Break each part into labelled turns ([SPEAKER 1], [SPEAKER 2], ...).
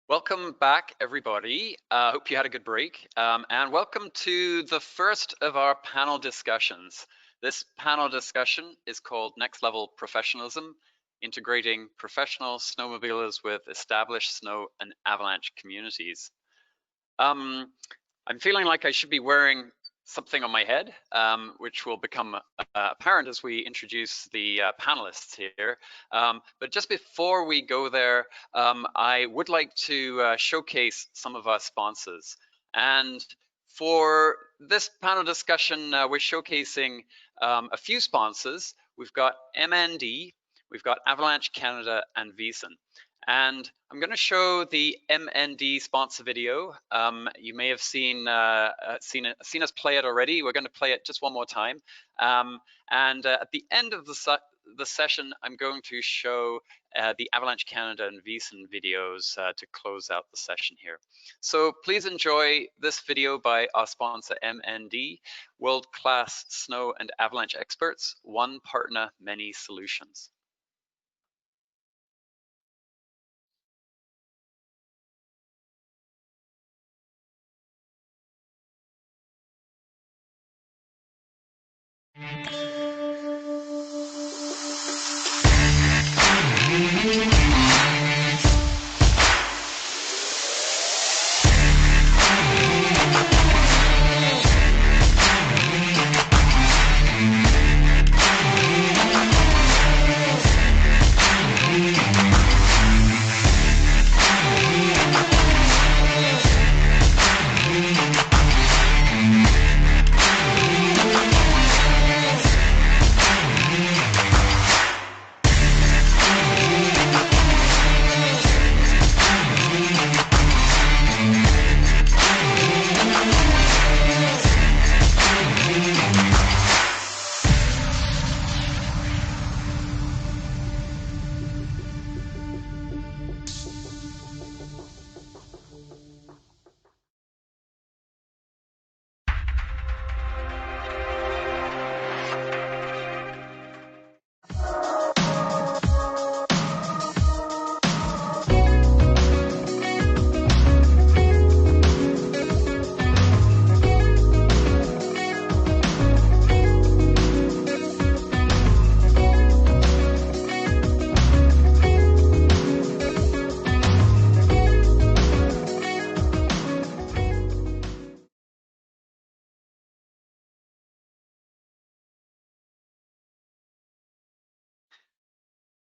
[SPEAKER 1] Welcome back, everybody. Hope you had a good break. And welcome to the first of our panel discussions. This panel discussion is called Next Level Professionalism, Integrating Professional Snowmobilers with Established Snow and Avalanche Communities. I'm feeling like I should be wearing something on my head, which will become apparent as we introduce the panelists here. But just before we go there, I would like to showcase some of our sponsors. And for this panel discussion, we're showcasing a few sponsors. We've got MND, we've got Avalanche Canada, and VSSW. And I'm going to show the MND sponsor video. You may have seen us play it already. We're going to play it just one more time. And at the end of the session, I'm going to show the Avalanche Canada and VSSW videos to close out the session here. So please enjoy this video by our sponsor MND, world-class snow and avalanche experts, one partner, many solutions.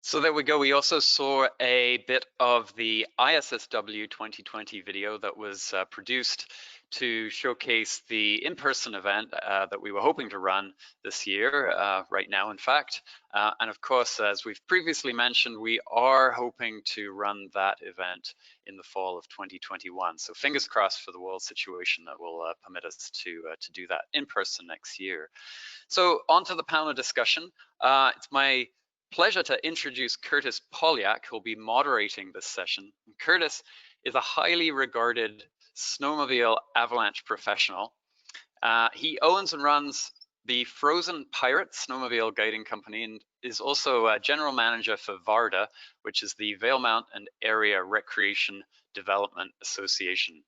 [SPEAKER 1] So there we go. We also saw a bit of the ISSW 2020 video that was produced to showcase the in-person event that we were hoping to run this year, right now, in fact. And of course, as we've previously mentioned, we are hoping to run that event in the fall of 2021. So fingers crossed for the world situation that will permit us to do that in person next year. So on to the panel discussion. It's my pleasure to introduce Curtis Polyak, who'll be moderating this session. Curtis is a highly regarded snowmobile avalanche professional. He owns and runs the Frozen Pirate snowmobile guiding company and is also a general manager for VARDA, which is the Valemount and Area Recreation Development Association.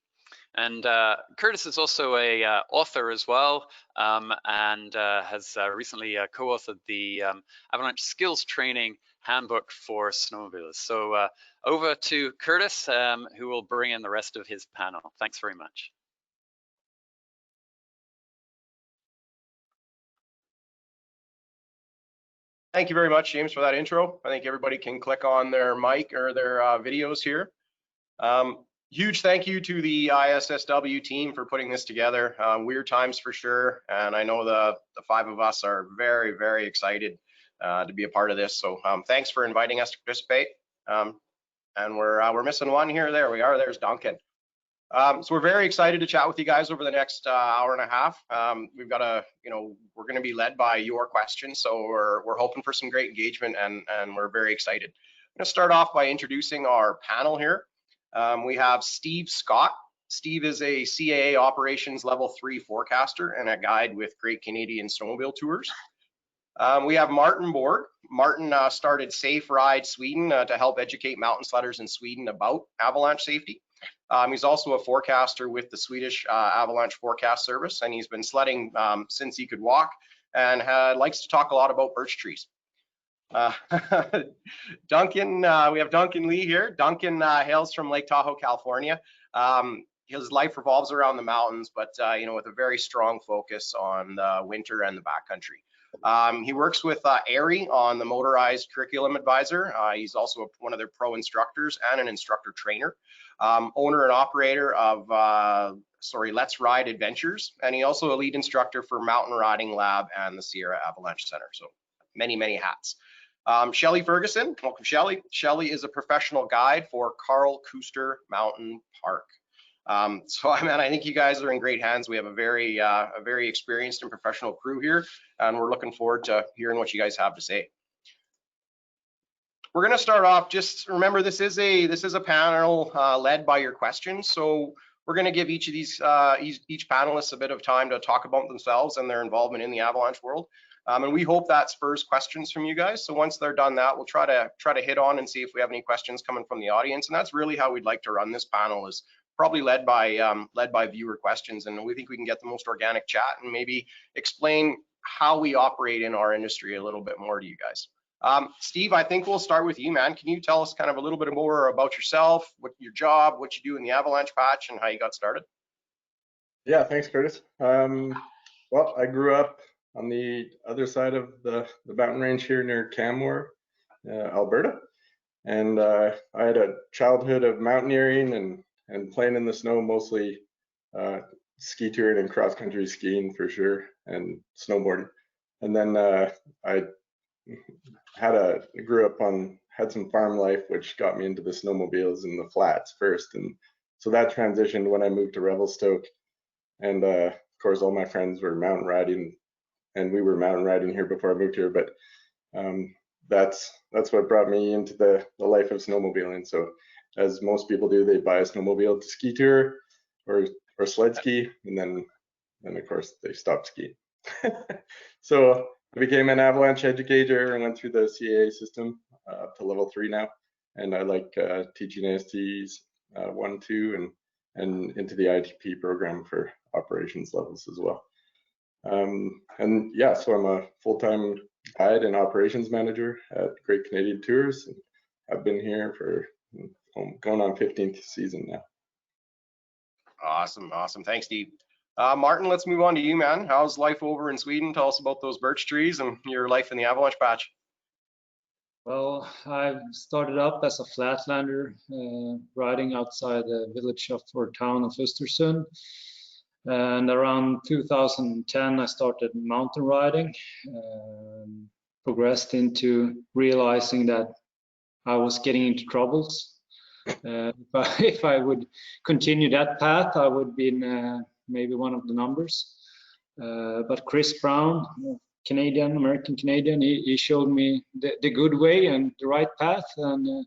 [SPEAKER 1] And Curtis is also a author as well, and has recently co-authored the Avalanche Skills Training Handbook for Snowmobilers. So over to Curtis, who will bring in the rest of his panel. Thanks very much.
[SPEAKER 2] Thank you very much, James, for that intro. I think everybody can click on their mic or their videos here. Huge thank you to the VSSW team for putting this together. Weird times for sure, and I know the five of us are very, very excited to be a part of this. So thanks for inviting us to participate. And we're missing one here. There we are. There's Duncan. So we're very excited to chat with you guys over the next hour and a half. We've got we're going to be led by your questions, so we're hoping for some great engagement, and we're very excited. I'm going to start off by introducing our panel here. We have Steve Scott. Steve is a CAA Operations Level 3 forecaster and a guide with Great Canadian Snowmobile Tours. We have Martin Borg. Martin started Safe Ride Sweden to help educate mountain sledders in Sweden about avalanche safety. He's also a forecaster with the Swedish Avalanche Forecast Service, and he's been sledding since he could walk, and likes to talk a lot about birch trees. Duncan, we have Duncan Lee here. Duncan hails from Lake Tahoe, California. His life revolves around the mountains, but with a very strong focus on the winter and the backcountry. He works with ARI on the motorized curriculum advisor. He's also one of their pro instructors and an instructor trainer. Owner and operator of Let's Ride Adventures, and he also a lead instructor for Mountain Riding Lab and the Sierra Avalanche Center. So many hats. Shelley Ferguson, welcome Shelley. Shelley is a professional guide for Carl Kuster Mountain Park. So I think you guys are in great hands. We have a very experienced and professional crew here, and we're looking forward to hearing what you guys have to say. We're going to start off. Just remember, this is a panel led by your questions. So we're going to give each of these each panelist a bit of time to talk about themselves and their involvement in the avalanche world. And we hope that spurs questions from you guys. So once they're done that, we'll try to hit on and see if we have any questions coming from the audience. And that's really how we'd like to run this panel, is probably led by viewer questions. And we think we can get the most organic chat and maybe explain how we operate in our industry a little bit more to you guys. Steve, I think we'll start with you, man. Can you tell us kind of a little bit more about yourself, what your job, what you do in the Avalanche patch, and how you got started?
[SPEAKER 3] Yeah, thanks, Curtis. Well, I grew up on the other side of the mountain range here near Canmore, Alberta, and I had a childhood of mountaineering and playing in the snow, mostly ski touring and cross country skiing for sure, and snowboarding. And then I had some farm life, which got me into the snowmobiles in the flats first, and so that transitioned when I moved to Revelstoke. And of course, all my friends were mountain riding, and we were mountain riding here before I moved here. But that's what brought me into the life of snowmobiling. So as most people do, they buy a snowmobile to ski tour or sled ski, and then of course they stopped skiing. So I became an avalanche educator and went through the CAA system up to level 3 now, and I like teaching ASTs 1, 2, and into the ITP program for operations levels as well. And yeah, so I'm a full-time guide and operations manager at Great Canadian Tours, and I've been here for going on 15th season now.
[SPEAKER 2] Awesome. Thanks, Steve. Martin, let's move on to you, man. How's life over in Sweden? Tell us about those birch trees and your life in the Avalanche patch.
[SPEAKER 4] Well, I started up as a flatlander, riding outside the village or town of Östersund. And around 2010, I started mountain riding, progressed into realizing that I was getting into troubles. If I would continue that path, I would be in maybe one of the numbers. But Chris Brown, American Canadian, he showed me the good way and the right path, and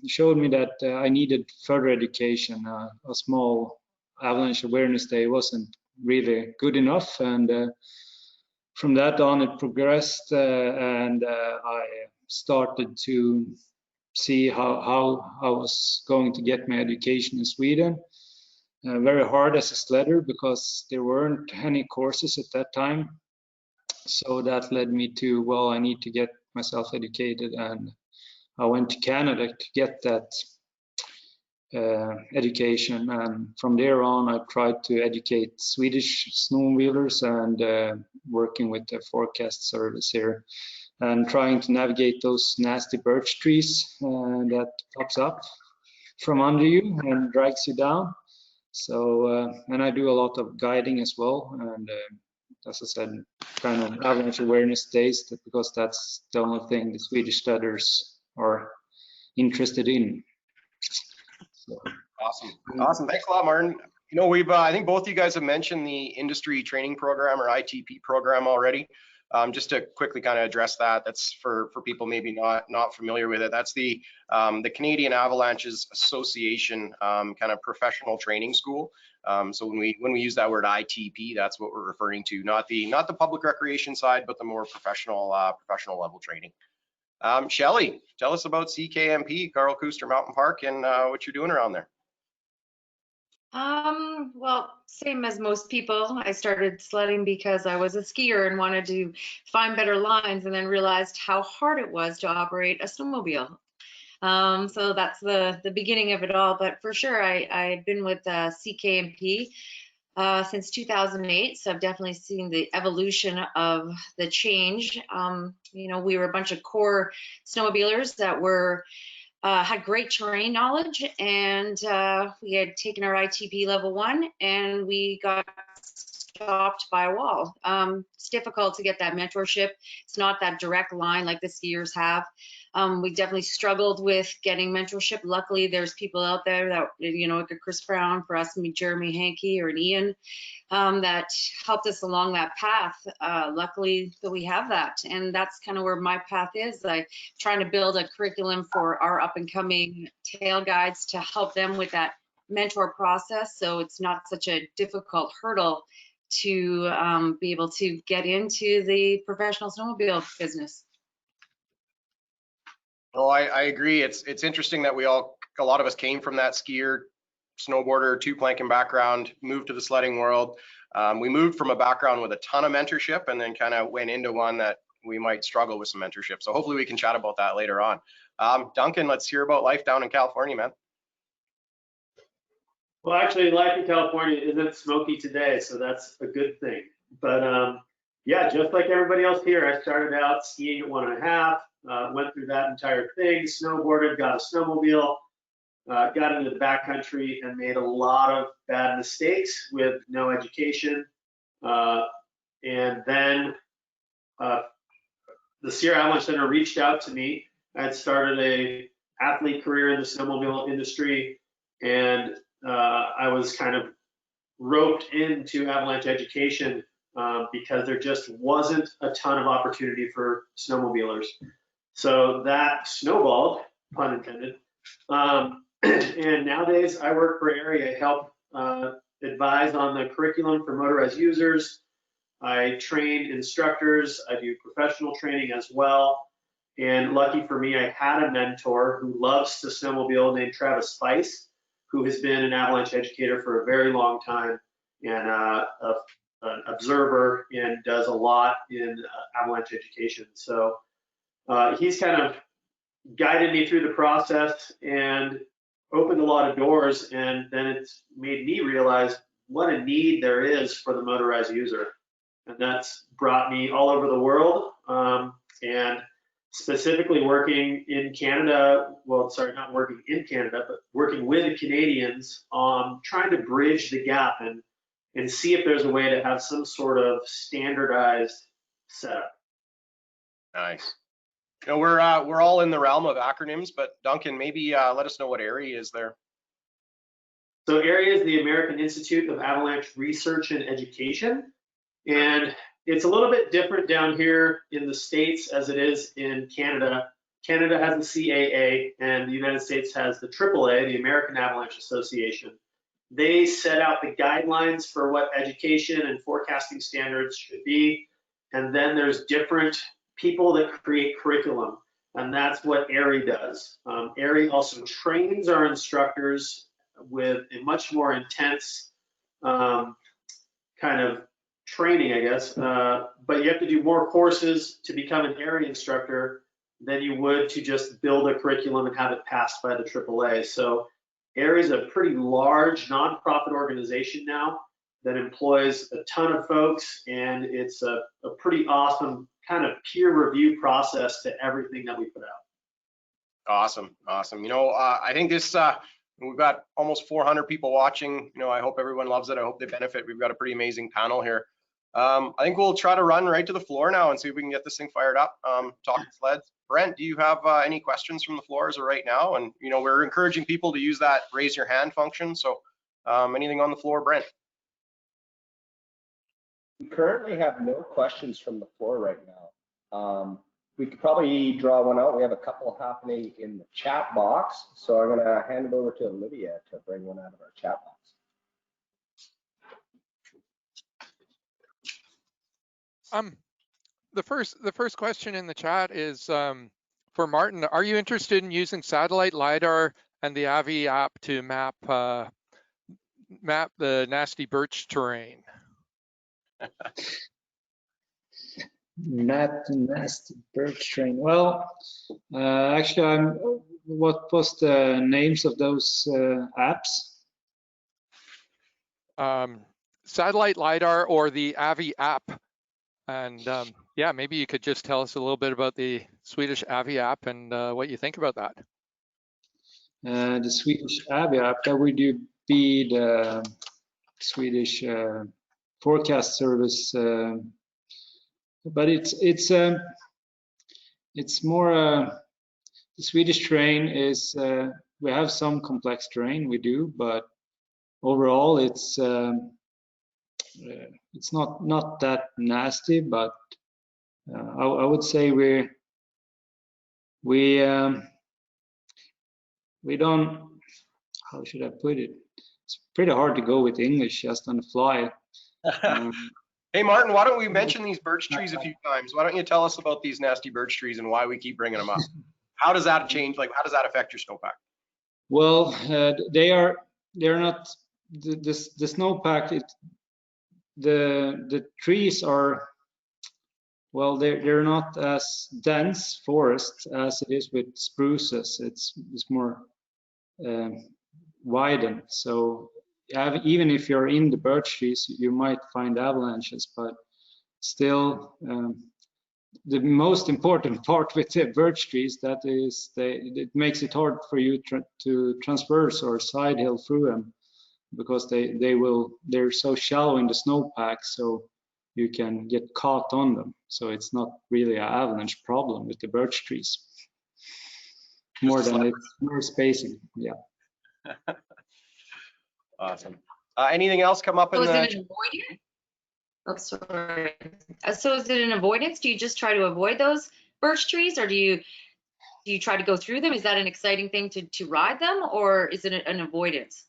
[SPEAKER 4] showed me that I needed further education. A small Avalanche awareness day wasn't really good enough, and from that on it progressed, and I started to see how I was going to get my education in Sweden. Very hard as a sledder because there weren't any courses at that time. So that led me to, well, I need to get myself educated, and I went to Canada to get that education. And from there on, I tried to educate Swedish snowmobilers and working with the forecast service here and trying to navigate those nasty birch trees that pops up from under you and drags you down. So, and I do a lot of guiding as well. And as I said, kind of avalanche awareness days, because that's the only thing the Swedish sledders are interested in. So.
[SPEAKER 2] Awesome. Thanks a lot, Martin. You know, I think both of you guys have mentioned the industry training program or ITP program already. Just to quickly kind of address that, that's for people maybe not familiar with it. That's the Canadian Avalanches Association kind of professional training school. So when we use that word ITP, that's what we're referring to, not the public recreation side, but the more professional level training. Shelley, tell us about Ckmp, Karl Kuster Mountain Park, and what you're doing around there.
[SPEAKER 5] Well, same as most people, I started sledding because I was a skier and wanted to find better lines, and then realized how hard it was to operate a snowmobile. So that's the beginning of it all. But for sure, I've been with Ckmp since 2008, so I've definitely seen the evolution of the change. You know, we were a bunch of core snowmobilers that were had great terrain knowledge, and we had taken our ITP level 1, and we got stopped by a wall. It's difficult to get that mentorship. It's not that direct line like the skiers have. We definitely struggled with getting mentorship. Luckily, there's people out there that, you know, like a Chris Brown, for us, me, Jeremy Hankey, or an Ian, that helped us along that path. Luckily that we have that, and that's kind of where my path is. I'm trying to build a curriculum for our up and coming tail guides to help them with that mentor process, so it's not such a difficult hurdle to be able to get into the professional snowmobile business.
[SPEAKER 2] Oh, I agree. It's interesting that a lot of us came from that skier, snowboarder, two-planking background, moved to the sledding world. We moved from a background with a ton of mentorship and then kind of went into one that we might struggle with some mentorship. So hopefully we can chat about that later on. Duncan, let's hear about life down in California, man.
[SPEAKER 6] Well, actually, life in California isn't smoky today, so that's a good thing. But yeah, just like everybody else here, I started out skiing at 1.5, went through that entire thing, snowboarded, got a snowmobile, got into the backcountry, and made a lot of bad mistakes with no education. And then the Sierra Avalanche Center reached out to me. I had started a athlete career in the snowmobile industry, and I was kind of roped into avalanche education because there just wasn't a ton of opportunity for snowmobilers. So that snowballed, pun intended. And nowadays I work for AREA. I help advise on the curriculum for motorized users. I train instructors. I do professional training as well. And lucky for me, I had a mentor who loves to snowmobile named Travis Spice, who has been an avalanche educator for a very long time, and an observer, and does a lot in avalanche education. So he's kind of guided me through the process and opened a lot of doors, and then it's made me realize what a need there is for the motorized user. And that's brought me all over the world. And specifically working in Canada, well, sorry, not working in Canada, but working with the Canadians on trying to bridge the gap and see if there's a way to have some sort of standardized setup.
[SPEAKER 2] Nice. You know, we're all in the realm of acronyms, but Duncan, maybe let us know what area is there.
[SPEAKER 6] So AREA is the American Institute of Avalanche Research and Education. And it's a little bit different down here in the States as it is in Canada. Canada has the CAA and the United States has the AAA, the American Avalanche Association. They set out the guidelines for what education and forecasting standards should be. And then there's different people that create curriculum. And that's what AREA does. AREA also trains our instructors with a much more intense kind of training, I guess. But you have to do more courses to become an AREA instructor than you would to just build a curriculum and have it passed by the AAA. So AREA is a pretty large nonprofit organization now that employs a ton of folks, and it's a pretty awesome kind of peer review process to everything that we put out.
[SPEAKER 2] Awesome, awesome. You know, I think this, we've got almost 400 people watching. You know, I hope everyone loves it. I hope they benefit. We've got a pretty amazing panel here. I think we'll try to run right to the floor now and see if we can get this thing fired up. Talking sleds. Brent, do you have any questions from the floor as of right now? And, you know, we're encouraging people to use that raise your hand function. So anything on the floor, Brent?
[SPEAKER 7] We currently have no questions from the floor right now. We could probably draw one out. We have a couple happening in the chat box. So I'm going to hand it over to Olivia to bring one out of our chat box.
[SPEAKER 8] The first question in the chat is for Martin. Are you interested in using satellite LiDAR and the Avi app to map the nasty birch terrain?
[SPEAKER 4] Not nasty birch terrain. Well, actually, what was the names of those apps?
[SPEAKER 8] Satellite LiDAR or the Avi app. And yeah, maybe you could just tell us a little bit about the Swedish Avi app and what you think about that.
[SPEAKER 4] The Swedish Avi app, that would be the Swedish forecast service, but it's more the Swedish terrain is we have some complex terrain, we do, but overall it's not that nasty, but I would say we don't, how should I put it? It's pretty hard to go with English just on the fly.
[SPEAKER 2] Hey, Martin, why don't we mention these birch trees a few times? Why don't you tell us about these nasty birch trees and why we keep bringing them up? How does that change? Like, how does that affect your snowpack?
[SPEAKER 4] Well, they're not the snowpack. The trees are, well, they're not as dense forest as it is with spruces. It's more widened. So even if you're in the birch trees, you might find avalanches, but still the most important part with the birch trees, that is it makes it hard for you to transverse or side hill through them, because they're so shallow in the snowpack, so you can get caught on them. So it's not really an avalanche problem with the birch trees. More spacing, yeah.
[SPEAKER 2] Awesome. Anything else come up in
[SPEAKER 5] So
[SPEAKER 2] the?
[SPEAKER 5] is it an avoidance? Oh, sorry. So is it an avoidance? Do you just try to avoid those birch trees, or do you try to go through them? Is that an exciting thing to ride them, or is it an avoidance?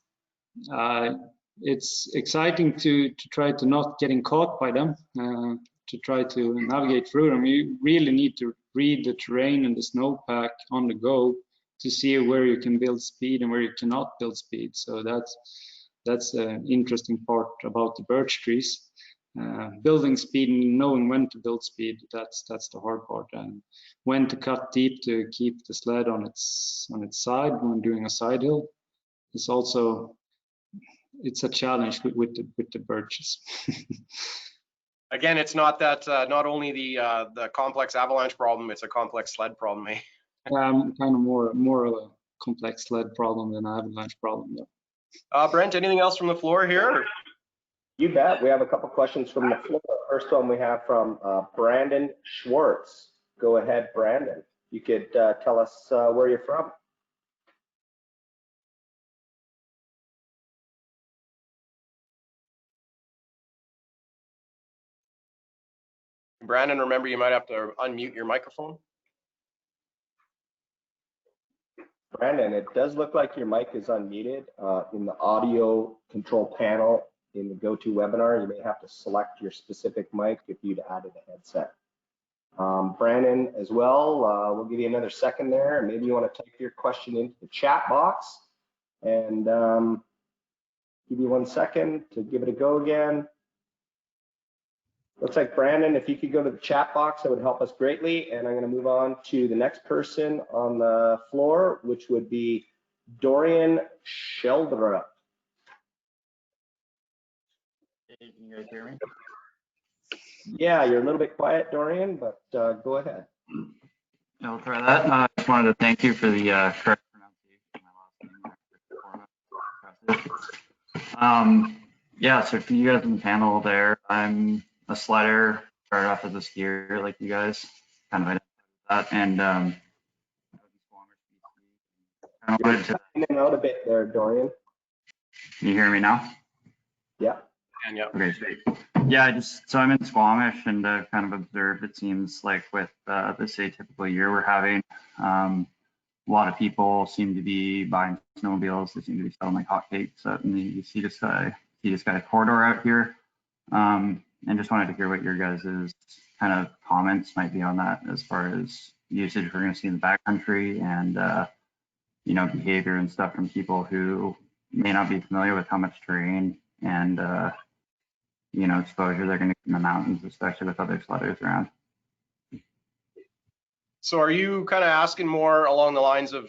[SPEAKER 4] It's exciting to try to not getting caught by them, to try to navigate through them. You really need to read the terrain and the snowpack on the go to see where you can build speed and where you cannot build speed. So that's an interesting part about the birch trees. Building speed and knowing when to build speed, that's the hard part, and when to cut deep to keep the sled on its side when doing a side hill is also, it's a challenge with the birches.
[SPEAKER 2] Again, it's not that, not only the complex avalanche problem, it's a complex sled problem, eh?
[SPEAKER 4] Kind of more of a complex sled problem than an avalanche problem, though.
[SPEAKER 2] Brent, anything else from the floor here?
[SPEAKER 7] You bet. We have a couple questions from the floor. First one we have from Brandon Schwartz. Go ahead, Brandon. You could tell us where you're from.
[SPEAKER 2] Brandon, remember you might have to unmute your microphone.
[SPEAKER 7] Brandon, it does look like your mic is unmuted in the audio control panel in the GoToWebinar. You may have to select your specific mic if you'd added a headset. Brandon, as well, we'll give you another second there. Maybe you want to type your question into the chat box and give you 1 second to give it a go again. Looks like Brandon, if you could go to the chat box, that would help us greatly. And I'm going to move on to the next person on the floor, which would be Dorian Sheldrup.
[SPEAKER 9] Can you guys hear me?
[SPEAKER 7] Yeah, you're a little bit quiet, Dorian, but go ahead.
[SPEAKER 9] Yeah, we'll try that. I just wanted to thank you for the correct pronunciation of my last name. Yeah, so for you guys in the panel there, I'm a slider, started off as a skier like you guys, kind of identified that, and I wanted to.
[SPEAKER 7] In and out a bit there, Dorian.
[SPEAKER 9] Can you hear me now?
[SPEAKER 7] Yeah.
[SPEAKER 2] And yeah.
[SPEAKER 9] Okay, sweet. Yeah, so I'm in Squamish, and I've kind of observed, it seems like with this atypical year we're having, a lot of people seem to be buying snowmobiles. They seem to be selling like hotcakes out in the Sea to Sky corridor out here. And just wanted to hear what your guys' kind of comments might be on that as far as usage we're going to see in the backcountry and, you know, behavior and stuff from people who may not be familiar with how much terrain and, you know, exposure they're going to get in the mountains, especially with other sledders around.
[SPEAKER 2] So are you kind of asking more along the lines of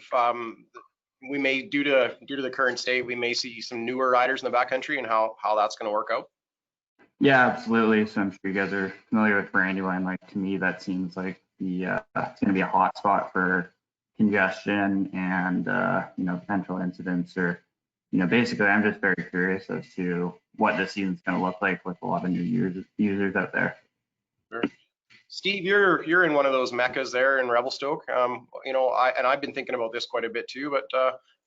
[SPEAKER 2] we may, due to the current state, we may see some newer riders in the backcountry and how that's going to work out?
[SPEAKER 9] Yeah, absolutely. So I'm sure you guys are familiar with Brandywine. Like, to me, that seems like the it's going to be a hot spot for congestion and you know, potential incidents, or, you know, basically I'm just very curious as to what this season's going to look like with a lot of new users out there.
[SPEAKER 2] Sure. Steve, you're in one of those meccas there in Revelstoke. You know, I've been thinking about this quite a bit too, but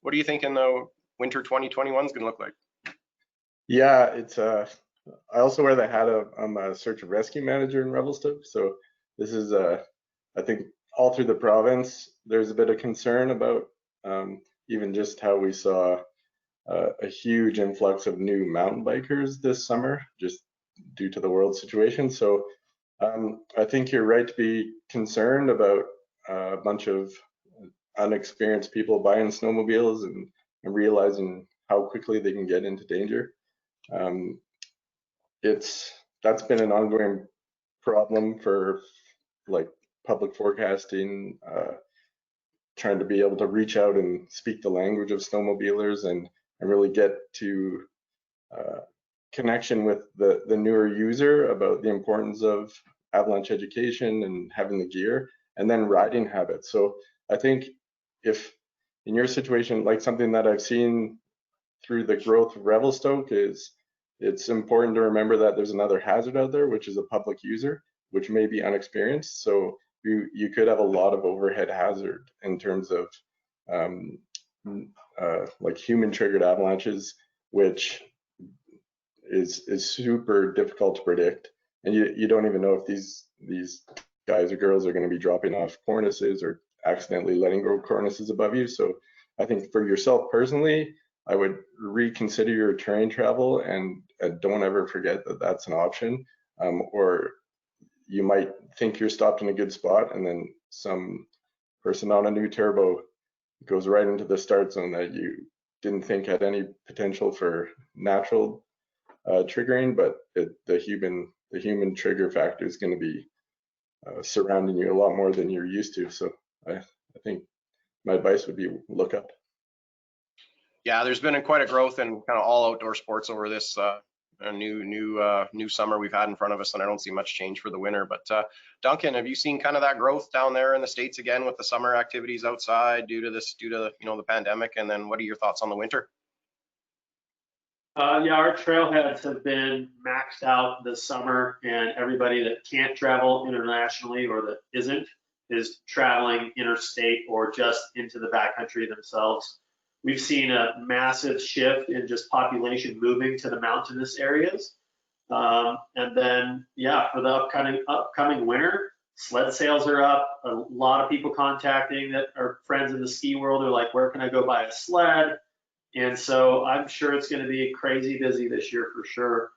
[SPEAKER 2] what do you think in the winter 2021 is going to look like?
[SPEAKER 3] Yeah, it's I also wear the hat of I'm a search and rescue manager in Revelstoke. So this is I think all through the province there's a bit of concern about even just how we saw a huge influx of new mountain bikers this summer just due to the world situation. So I think you're right to be concerned about a bunch of unexperienced people buying snowmobiles and realizing how quickly they can get into danger. That's been an ongoing problem for like public forecasting, trying to be able to reach out and speak the language of snowmobilers and really get to connection with the newer user about the importance of avalanche education and having the gear, and then riding habits. So I think if in your situation, like something that I've seen through the growth of Revelstoke is it's important to remember that there's another hazard out there, which is a public user, which may be unexperienced. So you could have a lot of overhead hazard in terms of like human triggered avalanches, which is super difficult to predict. And you don't even know if these guys or girls are going to be dropping off cornices or accidentally letting go cornices above you. So I think for yourself personally, I would reconsider your terrain travel and don't ever forget that that's an option. Or you might think you're stopped in a good spot and then some person on a new turbo goes right into the start zone that you didn't think had any potential for natural triggering, but the human trigger factor is going to be surrounding you a lot more than you're used to. So I think my advice would be look up.
[SPEAKER 2] Yeah, there's been quite a growth in kind of all outdoor sports over this a new summer we've had in front of us, and I don't see much change for the winter. But Duncan, have you seen kind of that growth down there in the States again with the summer activities outside due to the pandemic? And then what are your thoughts on the winter?
[SPEAKER 6] Yeah, our trailheads have been maxed out this summer, and everybody that can't travel internationally or that isn't is traveling interstate or just into the backcountry themselves. We've seen a massive shift in just population moving to the mountainous areas. And then, yeah, for the upcoming winter, sled sales are up. A lot of people contacting that are friends in the ski world are like, where can I go buy a sled? And so I'm sure it's going to be crazy busy this year for sure.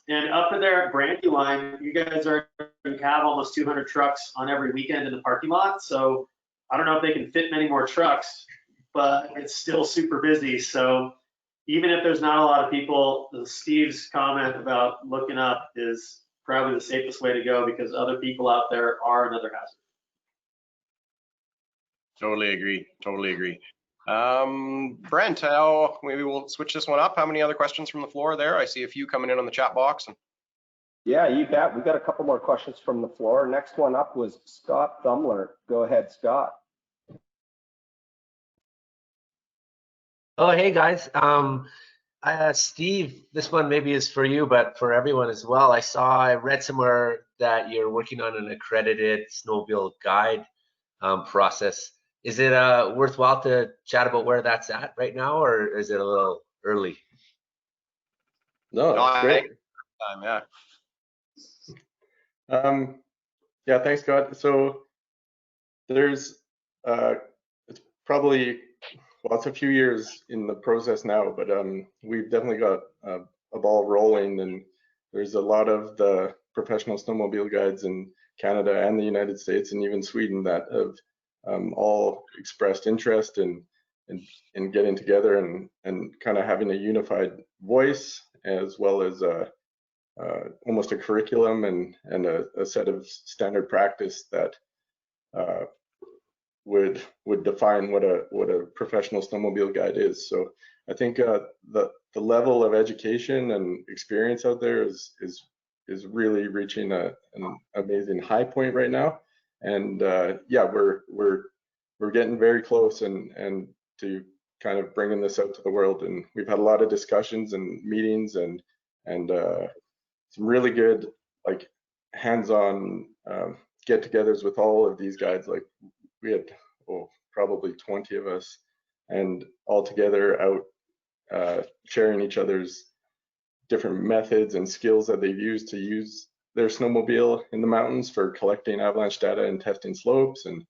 [SPEAKER 6] And up in there at Brandywine, you guys have almost 200 trucks on every weekend in the parking lot. So I don't know if they can fit many more trucks, but it's still super busy. So even if there's not a lot of people, Steve's comment about looking up is probably the safest way to go, because other people out there are another hazard.
[SPEAKER 2] Totally agree. Brent, maybe we'll switch this one up. How many other questions from the floor there? I see a few coming in on the chat box.
[SPEAKER 7] Yeah, you bet. We've got a couple more questions from the floor. Next one up was Scott Thumler. Go ahead, Scott.
[SPEAKER 10] Oh, hey guys. Steve, this one maybe is for you, but for everyone as well. I read somewhere that you're working on an accredited snowmobile guide process. Is it worthwhile to chat about where that's at right now, or is it a little early?
[SPEAKER 3] No, that's great. Yeah, thanks, Scott. So there's it's probably, well, it's a few years in the process now, but we've definitely got a ball rolling, and there's a lot of the professional snowmobile guides in Canada and the United States and even Sweden that have all expressed interest in getting together and kind of having a unified voice, as well as almost a curriculum and a set of standard practice that would define what a professional snowmobile guide is. So I think the level of education and experience out there is really reaching an amazing high point right now. And yeah, we're getting very close and to kind of bringing this out to the world. And we've had a lot of discussions and meetings and some really good like hands-on get-togethers with all of these guides. Like we had probably 20 of us, and all together out sharing each other's different methods and skills that they've used to use their snowmobile in the mountains for collecting avalanche data and testing slopes, and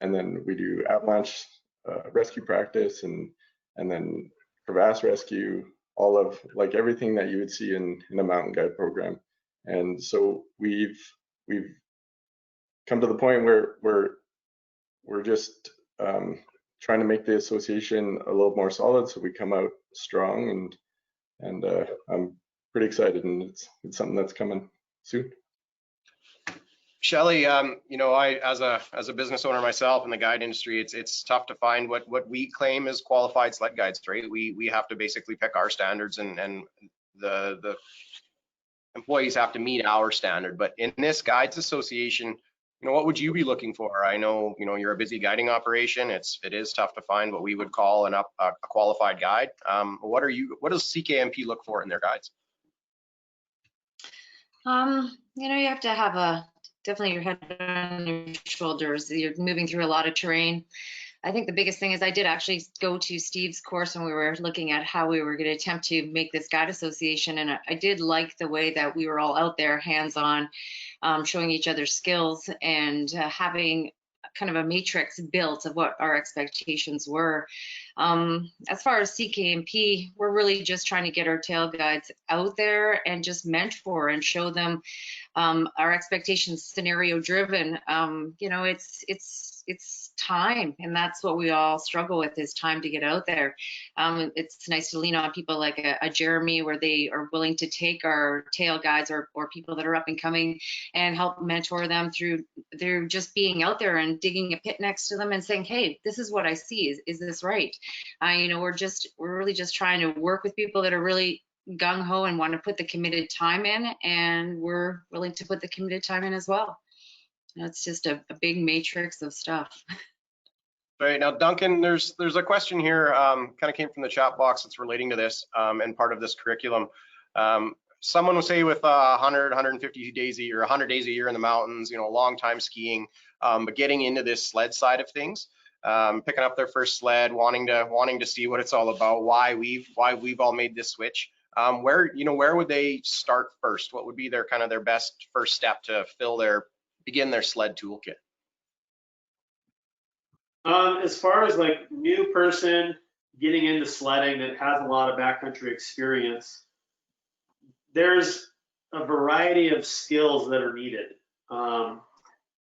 [SPEAKER 3] then we do avalanche rescue practice and then crevasse rescue, all of like everything that you would see in a mountain guide program. And so we've come to the point where we're just trying to make the association a little more solid, so we come out strong, and I'm pretty excited, and it's something that's coming soon.
[SPEAKER 2] Shelley, you know, I as a business owner myself in the guide industry, it's tough to find what we claim as qualified sled guides, right? We have to basically pick our standards, and the employees have to meet our standard. But in this guides association, you know, what would you be looking for? I know, you know, you're a busy guiding operation. It is tough to find what we would call a qualified guide. What does Ckmp look for in their guides?
[SPEAKER 5] You know, you have to have definitely your head on your shoulders. You're moving through a lot of terrain. I think the biggest thing is I did actually go to Steve's course when we were looking at how we were going to attempt to make this guide association, and I did like the way that we were all out there hands-on, showing each other skills and having kind of a matrix built of what our expectations were. As far as Ckmp, we're really just trying to get our tail guides out there and just mentor and show them our expectations, scenario driven. You know, it's time, and that's what we all struggle with, is time to get out there. It's nice to lean on people like a Jeremy, where they are willing to take our tail guides or people that are up and coming and help mentor them through just being out there and digging a pit next to them and saying, hey, this is what I see, is this right? You know, we're really just trying to work with people that are really gung-ho and want to put the committed time in, and we're willing to put the committed time in as well. It's just a big matrix of stuff.
[SPEAKER 2] Right now, Duncan, there's a question here, kind of came from the chat box that's relating to this and part of this curriculum. Someone will say with 100, 150 days a year, 100 days a year in the mountains, you know, a long time skiing, but getting into this sled side of things, picking up their first sled, wanting to see what it's all about, why we've all made this switch. Where would they start first? What would be their best first step to begin their sled toolkit?
[SPEAKER 6] As far as like new person getting into sledding that has a lot of backcountry experience, there's a variety of skills that are needed.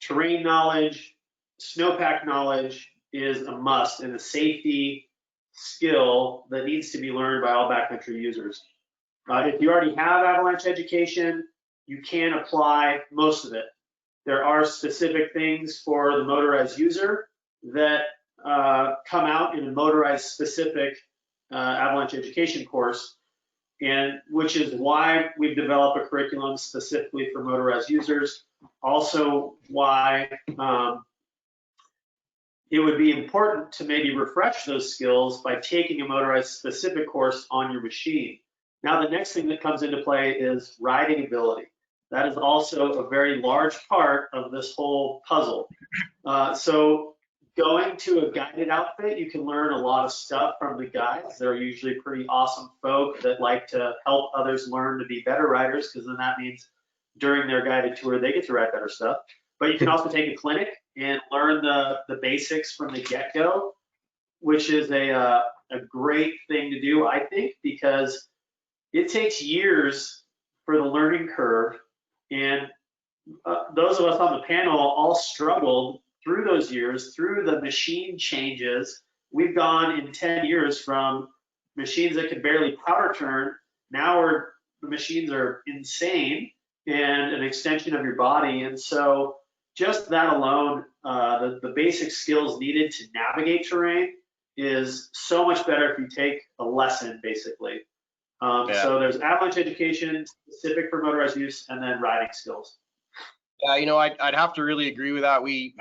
[SPEAKER 6] Terrain knowledge, snowpack knowledge is a must and a safety skill that needs to be learned by all backcountry users. If you already have Avalanche education, you can apply most of it. There are specific things for the motorized user that come out in a motorized specific Avalanche education course, and which is why we've developed a curriculum specifically for motorized users. Also why it would be important to maybe refresh those skills by taking a motorized specific course on your machine. Now, the next thing that comes into play is riding ability. That is also a very large part of this whole puzzle. So going to a guided outfit, you can learn a lot of stuff from the guides. They're usually pretty awesome folk that like to help others learn to be better riders, because then that means during their guided tour, they get to ride better stuff. But you can also take a clinic and learn the basics from the get-go, which is a great thing to do, I think, because it takes years for the learning curve. And those of us on the panel all struggled through those years, through the machine changes. We've gone in 10 years from machines that could barely powder turn. Now the machines are insane and an extension of your body. And so just that alone, the basic skills needed to navigate terrain is so much better if you take a lesson, basically. So there's Avalanche education specific for motorized use, and then riding skills.
[SPEAKER 2] Yeah, I'd have to really agree with that. We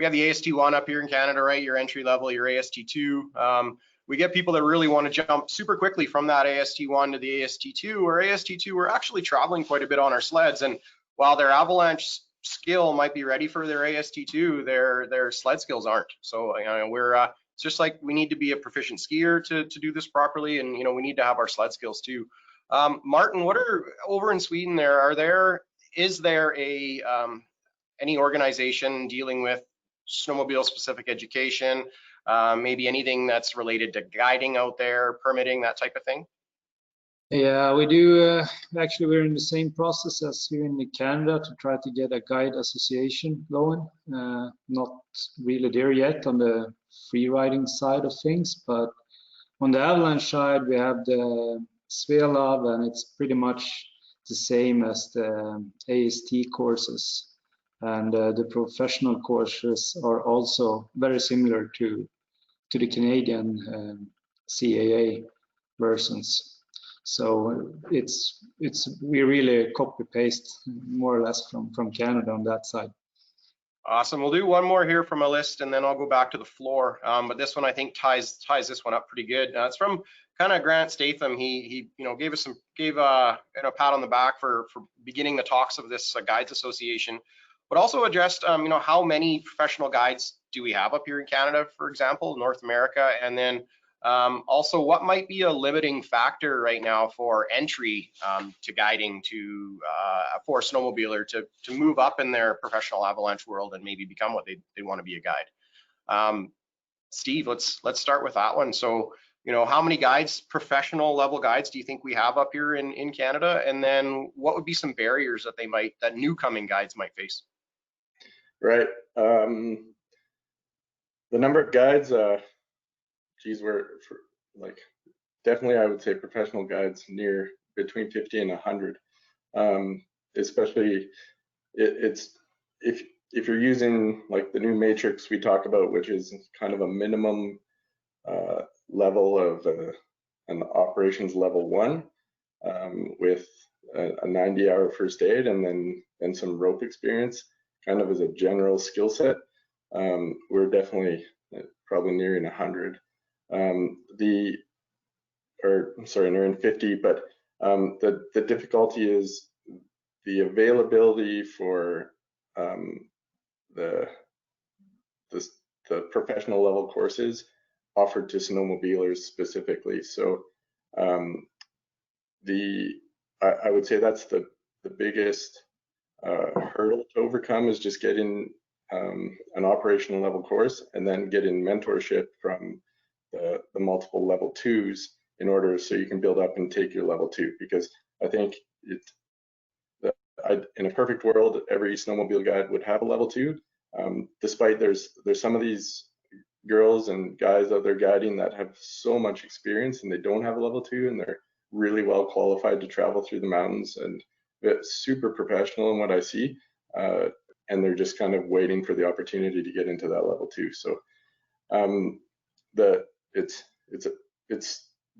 [SPEAKER 2] have the AST1 up here in Canada, right? Your entry level, your AST2. We get people that really want to jump super quickly from that AST1 to the AST2, or AST2, we're actually traveling quite a bit on our sleds. And while their Avalanche skill might be ready for their AST2, their sled skills aren't. So it's just like we need to be a proficient skier to do this properly, and we need to have our sled skills too. Martin, what are over in Sweden is there any organization dealing with snowmobile specific education, maybe anything that's related to guiding out there, permitting, that type of thing?
[SPEAKER 4] Yeah, we do. Actually, we're in the same process as here in Canada to try to get a guide association going. Not really there yet on the free riding side of things, but on the Avalanche side, we have the Svelab, and it's pretty much the same as the AST courses. And the professional courses are also very similar to the Canadian CAA versions. So we really copy paste more or less from Canada on that side.
[SPEAKER 2] Awesome. We'll do one more here from a list, and then I'll go back to the floor. But this one I think ties this one up pretty good. It's from kind of Grant Statham. He gave a pat on the back for beginning the talks of this guides association, but also addressed how many professional guides do we have up here in Canada, for example, North America, and then also what might be a limiting factor right now for entry to guiding for a snowmobiler to move up in their professional Avalanche world and maybe become what they want to be a guide. Steve, let's start with that one. So how many guides, professional level guides, do you think we have up here in Canada? And then what would be some barriers that new coming guides might face?
[SPEAKER 3] Right. The number of guides, we're definitely, I would say professional guides near between 50 and 100. Especially if you're using like the new matrix we talk about, which is kind of a minimum level of an operations level 1, with a 90-hour first aid and then some rope experience, kind of as a general skill set. We're definitely probably nearing 100. Nearing 50, but the difficulty is the availability for the professional level courses offered to snowmobilers specifically. So I would say that's the biggest hurdle to overcome, is just getting an operational level course and then getting mentorship from the multiple level 2s in order so you can build up and take your level 2. Because I think in a perfect world, every snowmobile guide would have a level 2. Despite there's some of these girls and guys out there guiding that have so much experience and they don't have a level 2, and they're really well qualified to travel through the mountains and super professional in what I see, and they're just kind of waiting for the opportunity to get into that level 2. So it's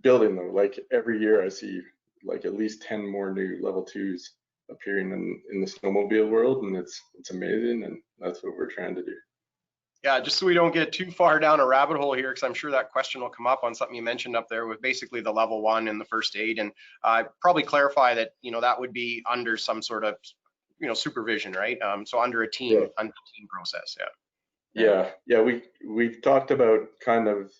[SPEAKER 3] building though. Like every year I see like at least 10 more new level 2s appearing in the snowmobile world, and it's amazing, and that's what we're trying to do.
[SPEAKER 2] Yeah, just so we don't get too far down a rabbit hole here, because I'm sure that question will come up on something you mentioned up there with basically the level 1 and the first aid, and probably clarify that, you know, that would be under some sort of, you know, supervision, right? So under a team,
[SPEAKER 3] Yeah.
[SPEAKER 2] under a team process. Yeah.
[SPEAKER 3] Yeah. We've talked about kind of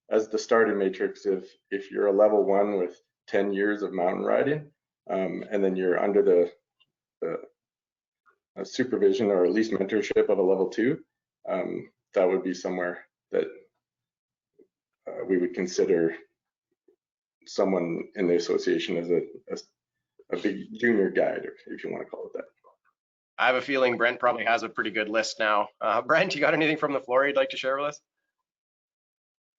[SPEAKER 3] as the starting matrix, if you're a level 1 with 10 years of mountain riding, and then you're under the supervision or at least mentorship of a level 2, that would be somewhere that we would consider someone in the association as a big junior guide, if you want to call it that.
[SPEAKER 2] I have a feeling Brent probably has a pretty good list now. Brent, you got anything from the floor you'd like to share with us?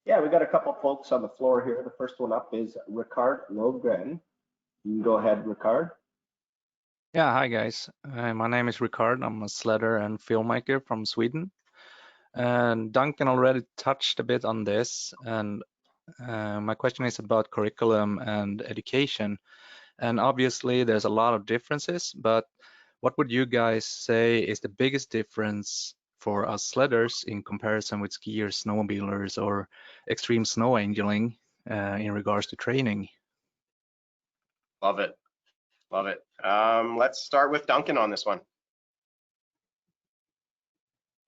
[SPEAKER 7] Yeah, we got a couple folks on the floor here. The first one up is Ricard Lilgren. You can go ahead, Ricard.
[SPEAKER 11] Yeah, hi guys. My name is Ricard. I'm a sledder and filmmaker from Sweden. And Duncan already touched a bit on this. And my question is about curriculum and education. And obviously there's a lot of differences, but what would you guys say is the biggest difference for us sledders in comparison with skiers, snowmobilers, or extreme snow angeling in regards to training?
[SPEAKER 2] Love it. Love it. Let's start with Duncan on this one.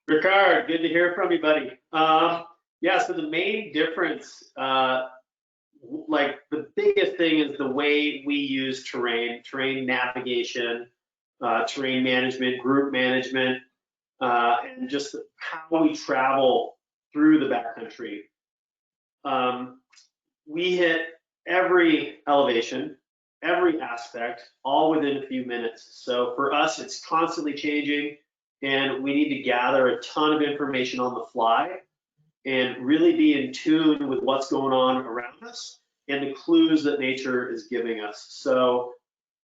[SPEAKER 6] Ricard, good to hear from you, buddy. Yeah, so the main difference, like the biggest thing is the way we use terrain navigation, terrain management, group management, and just how we travel through the backcountry. We hit every elevation, every aspect, all within a few minutes. So for us, it's constantly changing, and we need to gather a ton of information on the fly and really be in tune with what's going on around us and the clues that nature is giving us. So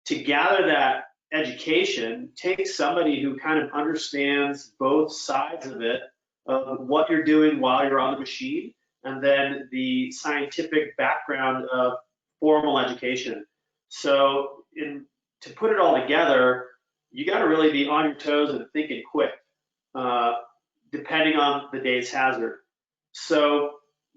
[SPEAKER 6] to gather that education takes somebody who kind of understands both sides of it, of what you're doing while you're on the machine, and then the scientific background of formal education. So to put it all together, you got to really be on your toes and thinking quick, depending on the day's hazard. So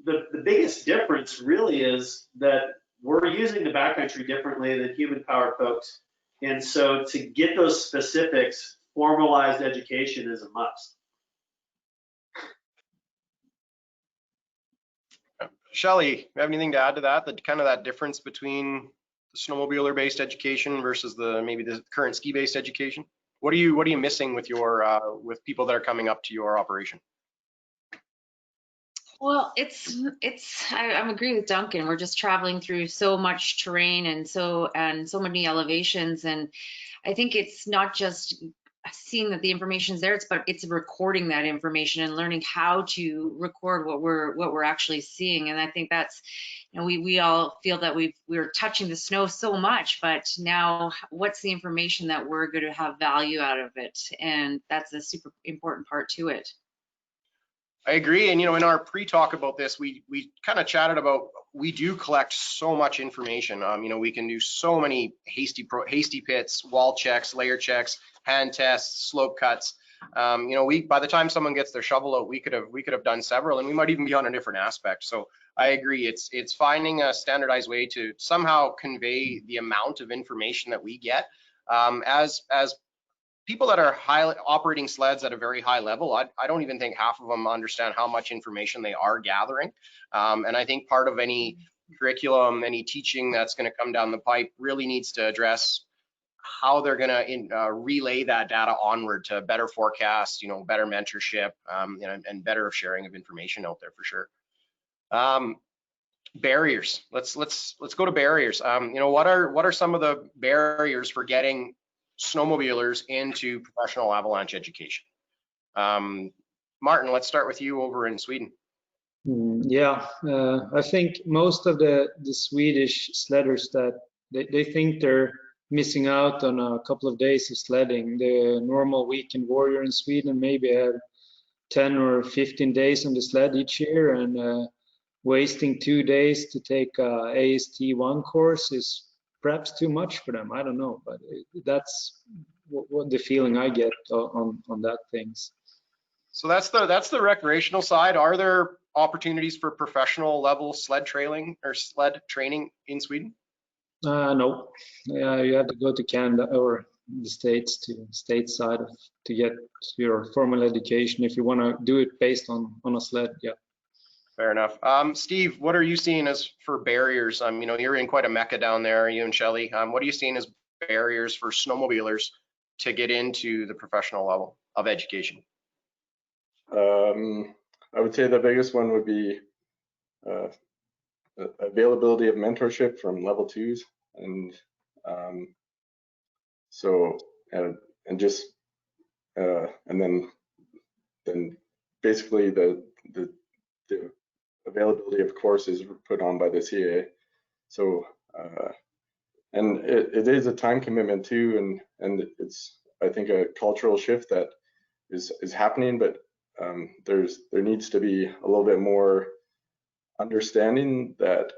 [SPEAKER 6] the biggest difference really is that we're using the backcountry differently than human-powered folks. And so to get those specifics, formalized education is a must.
[SPEAKER 2] Shelly, you have anything to add to that? Kind of that difference between the snowmobiler-based education versus maybe the current ski-based education? What are you missing with your with people that are coming up to your operation?
[SPEAKER 5] Well, I agree with Duncan. We're just traveling through so much terrain and so many elevations, and I think it's not just seeing that the information's there, but it's recording that information and learning how to record what we're actually seeing. And I think that's, you know, we all feel that we're touching the snow so much, but now what's the information that we're going to have value out of it? And that's a super important part to it.
[SPEAKER 2] I agree. And, you know, in our pre-talk about this, we kind of chatted about, we do collect so much information. You know, we can do so many hasty pits, wall checks, layer checks, hand tests, slope cuts. You know, by the time someone gets their shovel out, we could have done several, and we might even be on a different aspect. So I agree. It's finding a standardized way to somehow convey the amount of information that we get. As people that are operating sleds at a very high level, I don't even think half of them understand how much information they are gathering. And I think part of any curriculum, any teaching that's going to come down the pipe really needs to address how they're going to relay that data onward to better forecast, you know, better mentorship, you know, and better sharing of information out there for sure. Barriers. Let's go to barriers. You know, what are some of the barriers for getting snowmobilers into professional avalanche education? Martin, let's start with you over in Sweden.
[SPEAKER 4] Yeah, I think most of the Swedish sledders that they think they're missing out on a couple of days of sledding. The normal weekend warrior in Sweden maybe have 10 or 15 days on the sled each year, and wasting 2 days to take a AST1 course is perhaps too much for them. I don't know, but that's what the feeling I get on that things.
[SPEAKER 2] So that's the recreational side. Are there opportunities for professional level sled trailing or sled training in Sweden?
[SPEAKER 4] No, you have to go to Canada or the States to stateside to get your formal education if you want to do it based on a sled. Yeah.
[SPEAKER 2] Fair enough. Steve, what are you seeing as for barriers? You know, you're in quite a mecca down there, you and Shelley. What are you seeing as barriers for snowmobilers to get into the professional level of education?
[SPEAKER 3] I would say the biggest one would be availability of mentorship from level 2s, and then basically the availability of courses put on by the CAA. So and it is a time commitment too, and it's, I think, a cultural shift that is happening, but there needs to be a little bit more understanding that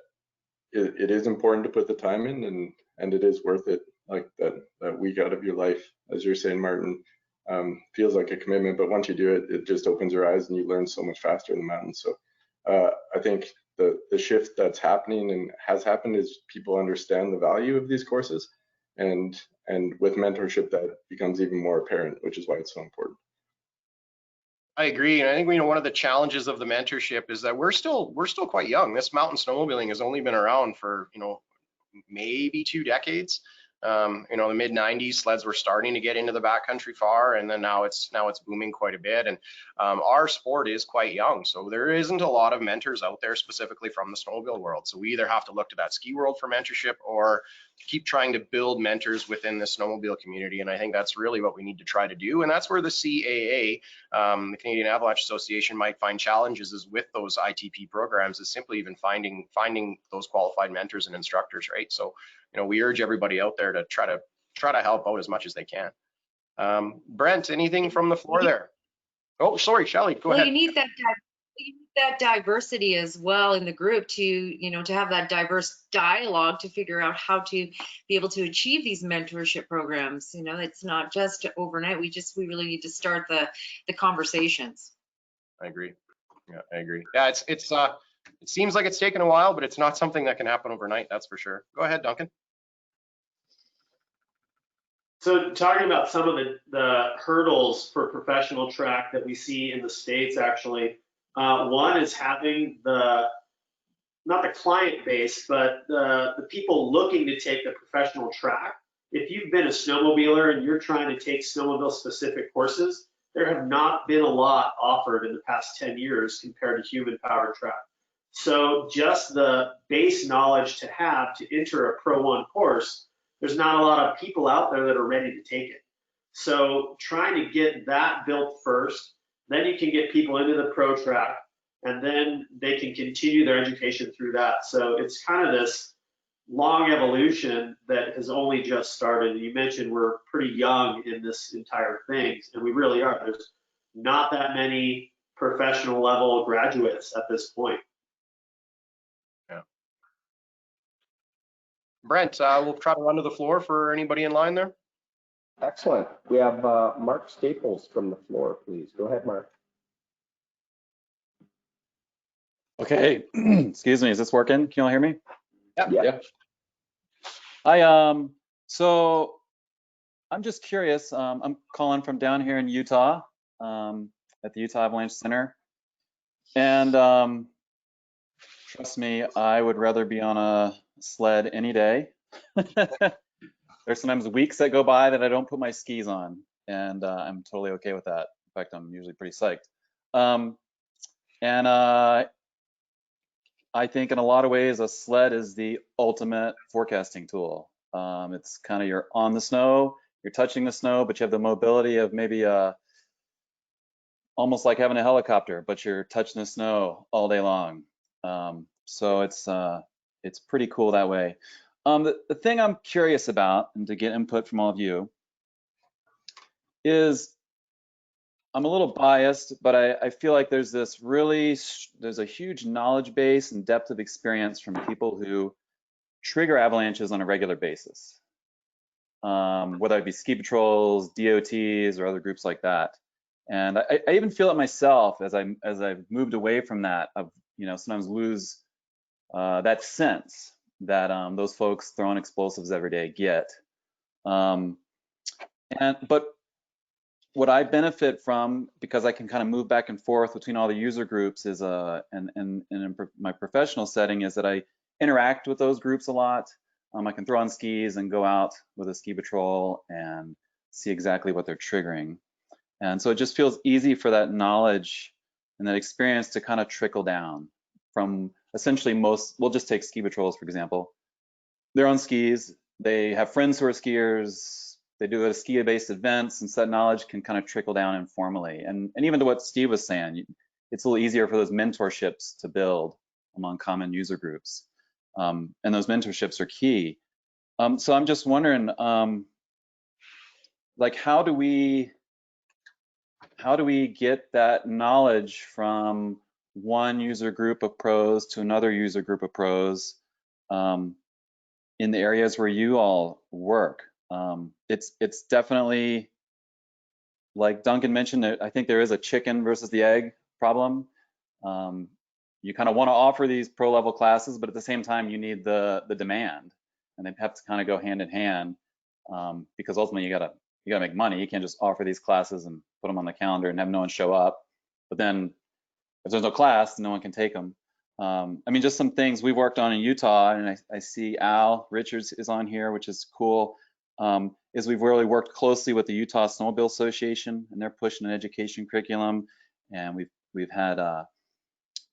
[SPEAKER 3] it is important to put the time in, and it is worth it. Like that week out of your life, as you're saying, Martin, feels like a commitment, but once you do it, it just opens your eyes and you learn so much faster in the mountains. So I think the shift that's happening and has happened is people understand the value of these courses, and with mentorship that becomes even more apparent, which is why it's so important.
[SPEAKER 2] I agree, and I think, you know, one of the challenges of the mentorship is that we're still quite young. This mountain snowmobiling has only been around for, you know, maybe 2 decades. You know, the mid 90s, sleds were starting to get into the backcountry far, and then now it's booming quite a bit. And our sport is quite young, so there isn't a lot of mentors out there specifically from the snowmobile world. So we either have to look to that ski world for mentorship or keep trying to build mentors within the snowmobile community. And I think that's really what we need to try to do. And that's where the CAA, the Canadian Avalanche Association, might find challenges, is with those ITP programs, is simply even finding those qualified mentors and instructors, right? So, you know, we urge everybody out there to try to help out as much as they can. Brent, anything from the floor there? Oh, sorry, Shelley, go ahead.
[SPEAKER 5] You need that diversity as well in the group to, you know, to have that diverse dialogue to figure out how to be able to achieve these mentorship programs. You know, it's not just overnight. We really need to start the conversations.
[SPEAKER 2] I agree. Yeah, I agree. Yeah, it seems like it's taken a while, but it's not something that can happen overnight, that's for sure. Go ahead, Duncan.
[SPEAKER 6] So talking about some of the hurdles for professional track that we see in the States, actually, one is having not the client base, but the people looking to take the professional track. If you've been a snowmobiler and you're trying to take snowmobile specific courses, there have not been a lot offered in the past 10 years compared to human powered track. So just the base knowledge to have to enter a Pro 1 course, there's not a lot of people out there that are ready to take it. So trying to get that built first, then you can get people into the pro track, and then they can continue their education through that. So it's kind of this long evolution that has only just started. You mentioned we're pretty young in this entire thing, and we really are. There's not that many professional level graduates at this point.
[SPEAKER 2] Yeah. Brent, we'll try to run to the floor for anybody in line there.
[SPEAKER 7] Excellent. We have Mark Staples from the floor, please. Go ahead, Mark.
[SPEAKER 12] Okay, excuse me, is this working? Can you all hear me?
[SPEAKER 7] Yeah.
[SPEAKER 12] Hi, so I'm just curious. I'm calling from down here in Utah, at the Utah Avalanche Center. And trust me, I would rather be on a sled any day. There's sometimes weeks that go by that I don't put my skis on, and I'm totally okay with that. In fact, I'm usually pretty psyched. I think in a lot of ways, a sled is the ultimate forecasting tool. It's kind of, you're on the snow, you're touching the snow, but you have the mobility of maybe almost like having a helicopter, but you're touching the snow all day long. So it's pretty cool that way. The thing I'm curious about, and to get input from all of you, is I'm a little biased, but I feel like there's a huge knowledge base and depth of experience from people who trigger avalanches on a regular basis, whether it be ski patrols, DOTs, or other groups like that. And I even feel it myself as I've moved away from that. Of sometimes lose that sense that those folks throwing explosives every day get. But what I benefit from, because I can kind of move back and forth between all the user groups, is and in my professional setting, is that I interact with those groups a lot. I can throw on skis and go out with a ski patrol and see exactly what they're triggering. And so it just feels easy for that knowledge and that experience to kind of trickle down from essentially we'll just take ski patrols, for example. They're on skis, they have friends who are skiers, they do ski-based events, and so that knowledge can kind of trickle down informally. And even to what Steve was saying, it's a little easier for those mentorships to build among common user groups. And those mentorships are key. So I'm just wondering, like, how do we get that knowledge from one user group of pros to another user group of pros in the areas where you all work? It's definitely, like Duncan mentioned, I think there is a chicken versus the egg problem. You kind of want to offer these pro level classes, but at the same time you need the demand, and they have to kind of go hand in hand, because ultimately you gotta make money. You can't just offer these classes and put them on the calendar and have no one show up. But then if there's no class, no one can take them. I mean, just some things we've worked on in Utah, and I see Al Richards is on here, which is cool. Is we've really worked closely with the Utah Snowmobile Association, and they're pushing an education curriculum, and we've had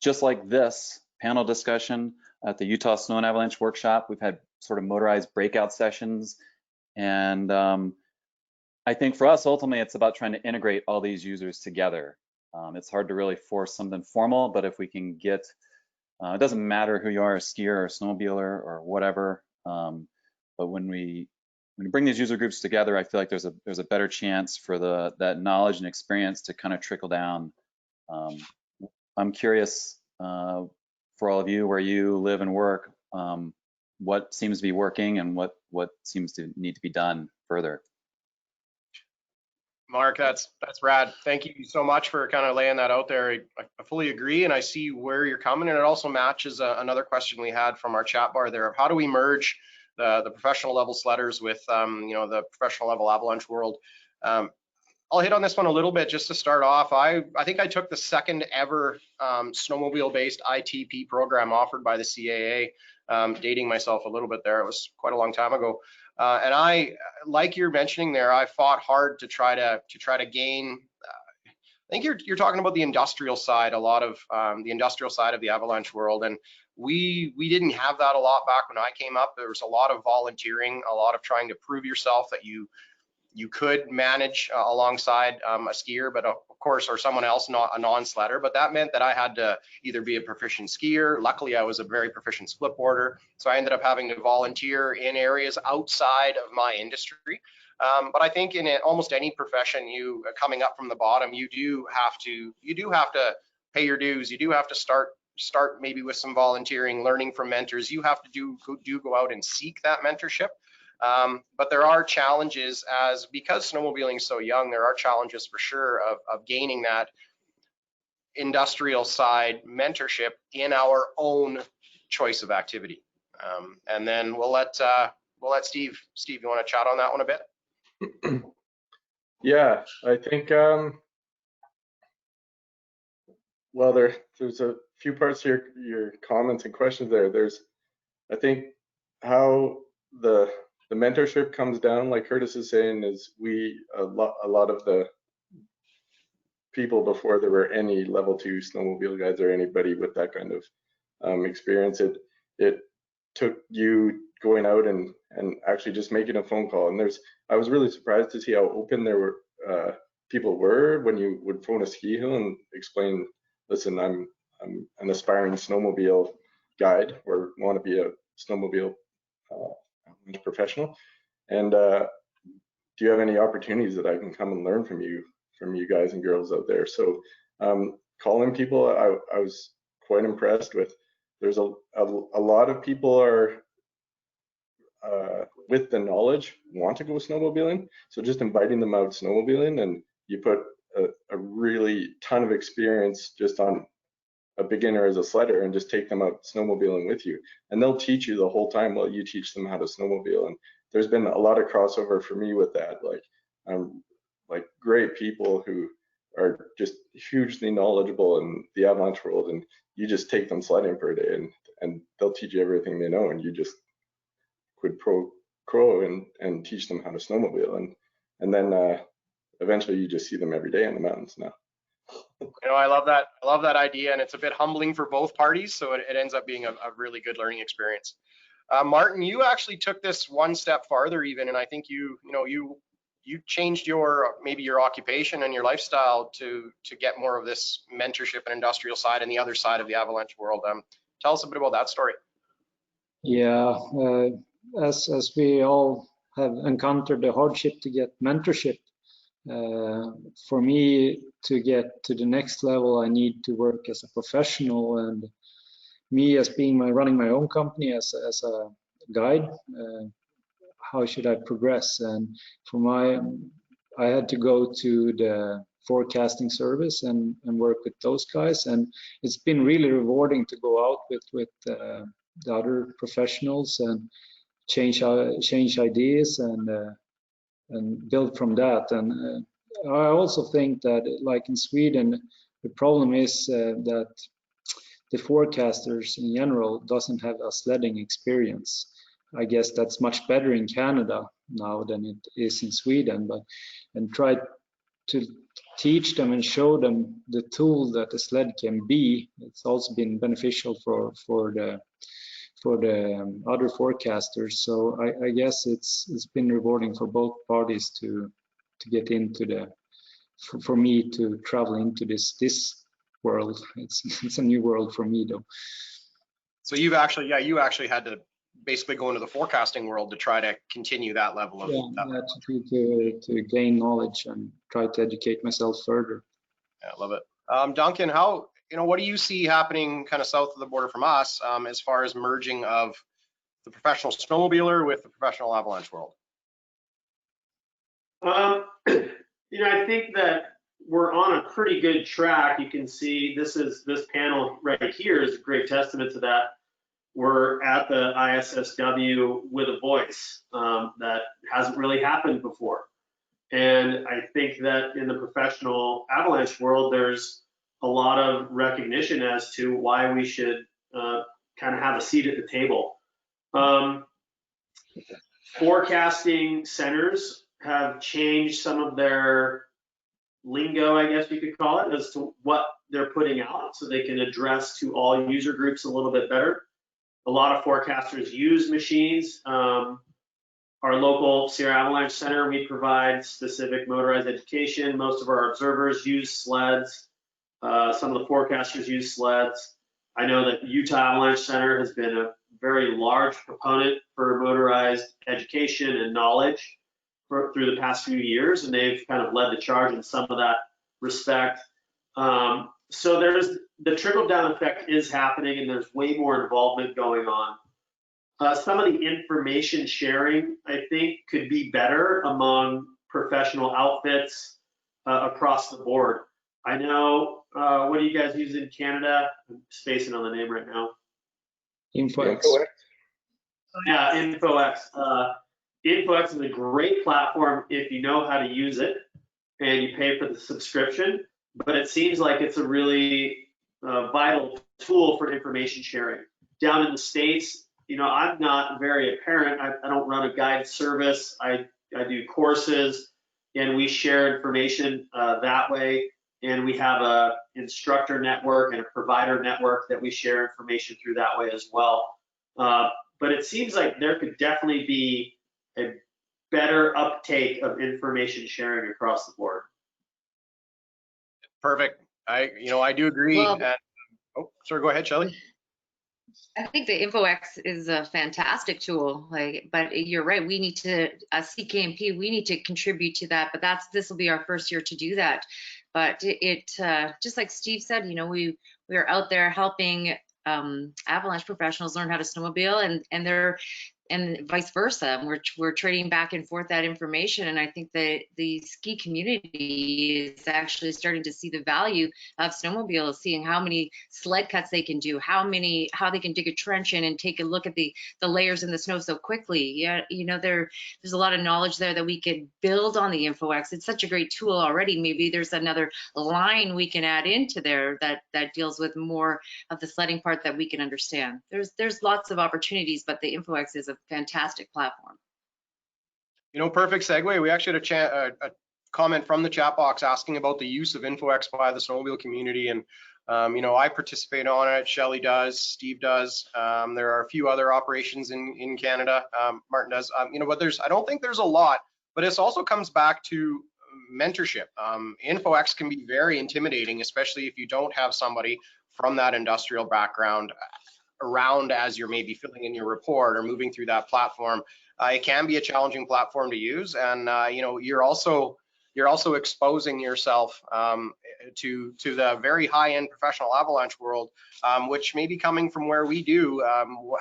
[SPEAKER 12] just like this panel discussion at the Utah Snow and Avalanche Workshop. We've had sort of motorized breakout sessions, and I think for us ultimately it's about trying to integrate all these users together. It's hard to really force something formal, but if we can get, it doesn't matter who you are, a skier or a snowmobiler or whatever, but when we bring these user groups together, I feel like there's a better chance for that knowledge and experience to kind of trickle down. I'm curious for all of you, where you live and work, what seems to be working and what seems to need to be done further.
[SPEAKER 2] Mark, that's rad. Thank you so much for kind of laying that out there. I fully agree, and I see where you're coming, and it also matches another question we had from our chat bar there of how do we merge the professional level sledders with the professional level avalanche world. I'll hit on this one a little bit just to start off. I think I took the second ever snowmobile-based ITP program offered by the CAA, dating myself a little bit there. It was quite a long time ago. And I, like you're mentioning there, I fought hard to try to gain. I think you're talking about the industrial side, a lot of the industrial side of the avalanche world, and we didn't have that a lot back when I came up. There was a lot of volunteering, a lot of trying to prove yourself that you You could manage alongside a skier, but of course, or someone else, not a non-sledder. But that meant that I had to either be a proficient skier. Luckily, I was a very proficient split boarder, so I ended up having to volunteer in areas outside of my industry. But I think in almost any profession, you coming up from the bottom, you do have to pay your dues. You do have to start maybe with some volunteering, learning from mentors. You have to go out and seek that mentorship. But there are challenges, because snowmobiling is so young, there are challenges for sure of gaining that industrial side mentorship in our own choice of activity. And then we'll let Steve, you want to chat on that one a bit?
[SPEAKER 3] Yeah, I think, well, there's a few parts to your comments and questions there. I think how the mentorship comes down, like Curtis is saying, is a lot of the people before there were any level 2 snowmobile guides or anybody with that kind of experience, it took you going out and actually just making a phone call. And I was really surprised to see how open people were when you would phone a ski hill and explain, listen, I'm an aspiring snowmobile guide or want to be a snowmobile professional, and do you have any opportunities that I can come and learn from you guys and girls out there? So calling people, I was quite impressed with. There's a lot of people are with the knowledge want to go snowmobiling, so just inviting them out snowmobiling, and you put a really ton of experience just on a beginner as a sledder and just take them out snowmobiling with you, and they'll teach you the whole time while you teach them how to snowmobile. And there's been a lot of crossover for me with that, like great people who are just hugely knowledgeable in the Avalanche world, and you just take them sledding for a day and they'll teach you everything they know, and you just quid pro quo and teach them how to snowmobile, and then eventually you just see them every day in the mountains now.
[SPEAKER 2] You know, I love that idea, and it's a bit humbling for both parties, so it ends up being a really good learning experience. Martin, you actually took this one step farther even, and I think you changed maybe your occupation and your lifestyle to get more of this mentorship and industrial side and the other side of the Avalanche world. Tell us a bit about that story.
[SPEAKER 4] Yeah, as we all have encountered the hardship to get mentorship, for me to get to the next level, I need to work as a professional, and me as running my own company as a guide, how should I progress? And I had to go to the forecasting service and work with those guys, and it's been really rewarding to go out with the other professionals and change ideas and build from that. And I also think that, like in Sweden, the problem is that the forecasters in general doesn't have a sledding experience. I guess that's much better in Canada now than it is in Sweden, and try to teach them and show them the tool that a sled can be. It's also been beneficial for the other forecasters. So I guess it's been rewarding for both parties to get into for me to travel into this world. It's a new world for me though.
[SPEAKER 2] So you actually had to basically go into the forecasting world to try to continue that level of
[SPEAKER 4] to gain knowledge and try to educate myself further.
[SPEAKER 2] Yeah, I love it. Duncan, what do you see happening kind of south of the border from us as far as merging of the professional snowmobiler with the professional avalanche world?
[SPEAKER 6] I think that we're on a pretty good track. You can see this panel right here is a great testament to that. We're at the ISSW with a voice that hasn't really happened before. And I think that in the professional avalanche world, there's a lot of recognition as to why we should kind of have a seat at the table. Forecasting centers have changed some of their lingo, I guess we could call it, as to what they're putting out so they can address to all user groups a little bit better. A lot of forecasters use machines. our local Sierra Avalanche Center, we provide specific motorized education. Most of our observers use sleds. Some of the forecasters use sleds. I know that Utah Avalanche Center has been a very large proponent for motorized education and knowledge through the past few years, and they've kind of led the charge in some of that respect. So there's the trickle-down effect is happening, and there's way more involvement going on. Some of the information sharing, I think, could be better among professional outfits across the board. I know, what do you guys use in Canada? I'm spacing on the name right now.
[SPEAKER 4] InfoX.
[SPEAKER 6] Yeah, InfoX. InfoX is a great platform if you know how to use it and you pay for the subscription, but it seems like it's a really vital tool for information sharing. Down in the States, you know, I'm not very apparent. I don't run a guide service. I do courses, and we share information that way. And we have a instructor network and a provider network that we share information through that way as well. But it seems like there could definitely be a better uptake of information sharing across the board.
[SPEAKER 2] Perfect. I do agree.
[SPEAKER 5] Well,
[SPEAKER 2] and, oh, sorry, go ahead, Shelley.
[SPEAKER 5] I think the InfoX is a fantastic tool, but you're right. We need to, as Ckmp, we need to contribute to that. But this will be our first year to do that. But it just like Steve said, you know, we are out there helping Avalanche professionals learn how to snowmobile, and vice versa. We're trading back and forth that information, and I think that the ski community is actually starting to see the value of snowmobiles, seeing how many sled cuts they can do, how they can dig a trench in and take a look at the layers in the snow so quickly. Yeah, you know, there's a lot of knowledge there that we could build on the InfoX. It's such a great tool already. Maybe there's another line we can add into there that deals with more of the sledding part that we can understand. There's lots of opportunities, but the InfoX is a fantastic platform.
[SPEAKER 2] You know, perfect segue. We actually had a comment from the chat box asking about the use of InfoX by the snowmobile community, and you know, I participate on it. Shelley does, Steve does. There are a few other operations in Canada. Martin does. You know, but I don't think there's a lot. But this also comes back to mentorship. InfoX can be very intimidating, especially if you don't have somebody from that industrial background around as you're maybe filling in your report or moving through that platform. It can be a challenging platform to use, and you know, you're also exposing yourself to the very high-end professional avalanche world, which may be coming from where we do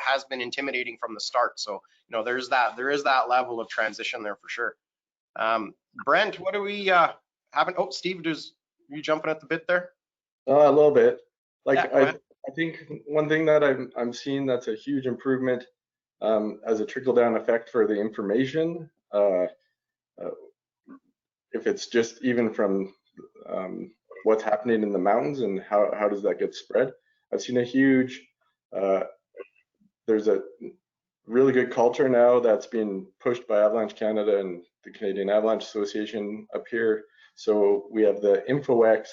[SPEAKER 2] has been intimidating from the start. So you know, there is that level of transition there for sure. Brent, what do we haven't? Oh, Steve, are you jumping at the bit there?
[SPEAKER 3] A little bit. Like
[SPEAKER 2] Yeah,
[SPEAKER 3] I think one thing that I'm seeing that's a huge improvement as a trickle-down effect for the information, if it's just even from what's happening in the mountains and how does that get spread. I've seen a huge, there's a really good culture now that's being pushed by Avalanche Canada and the Canadian Avalanche Association up here. So we have the InfoX,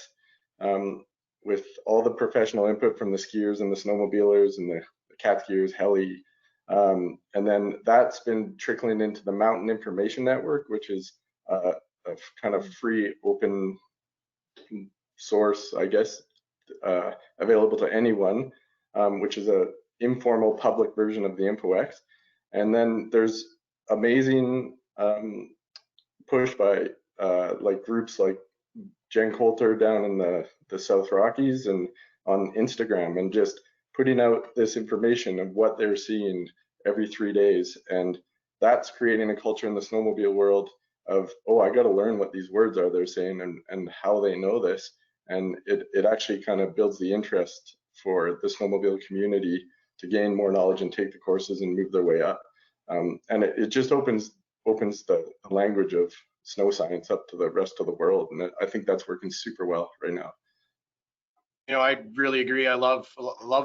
[SPEAKER 3] with all the professional input from the skiers and the snowmobilers and the cat skiers, heli. And then that's been trickling into the Mountain Information Network, which is a kind of free open source, I guess, available to anyone, which is a informal public version of the InfoX. And then there's amazing push by like groups like Jen Coulter down in the South Rockies and on Instagram, and just putting out this information of what they're seeing every 3 days. And that's creating a culture in the snowmobile world of, oh, I got to learn what these words are they're saying and how they know this. And it actually kind of builds the interest for the snowmobile community to gain more knowledge and take the courses and move their way up. And it just opens the language of snow science up to the rest of the world, and I think that's working super well right now.
[SPEAKER 2] You know, I really agree. I love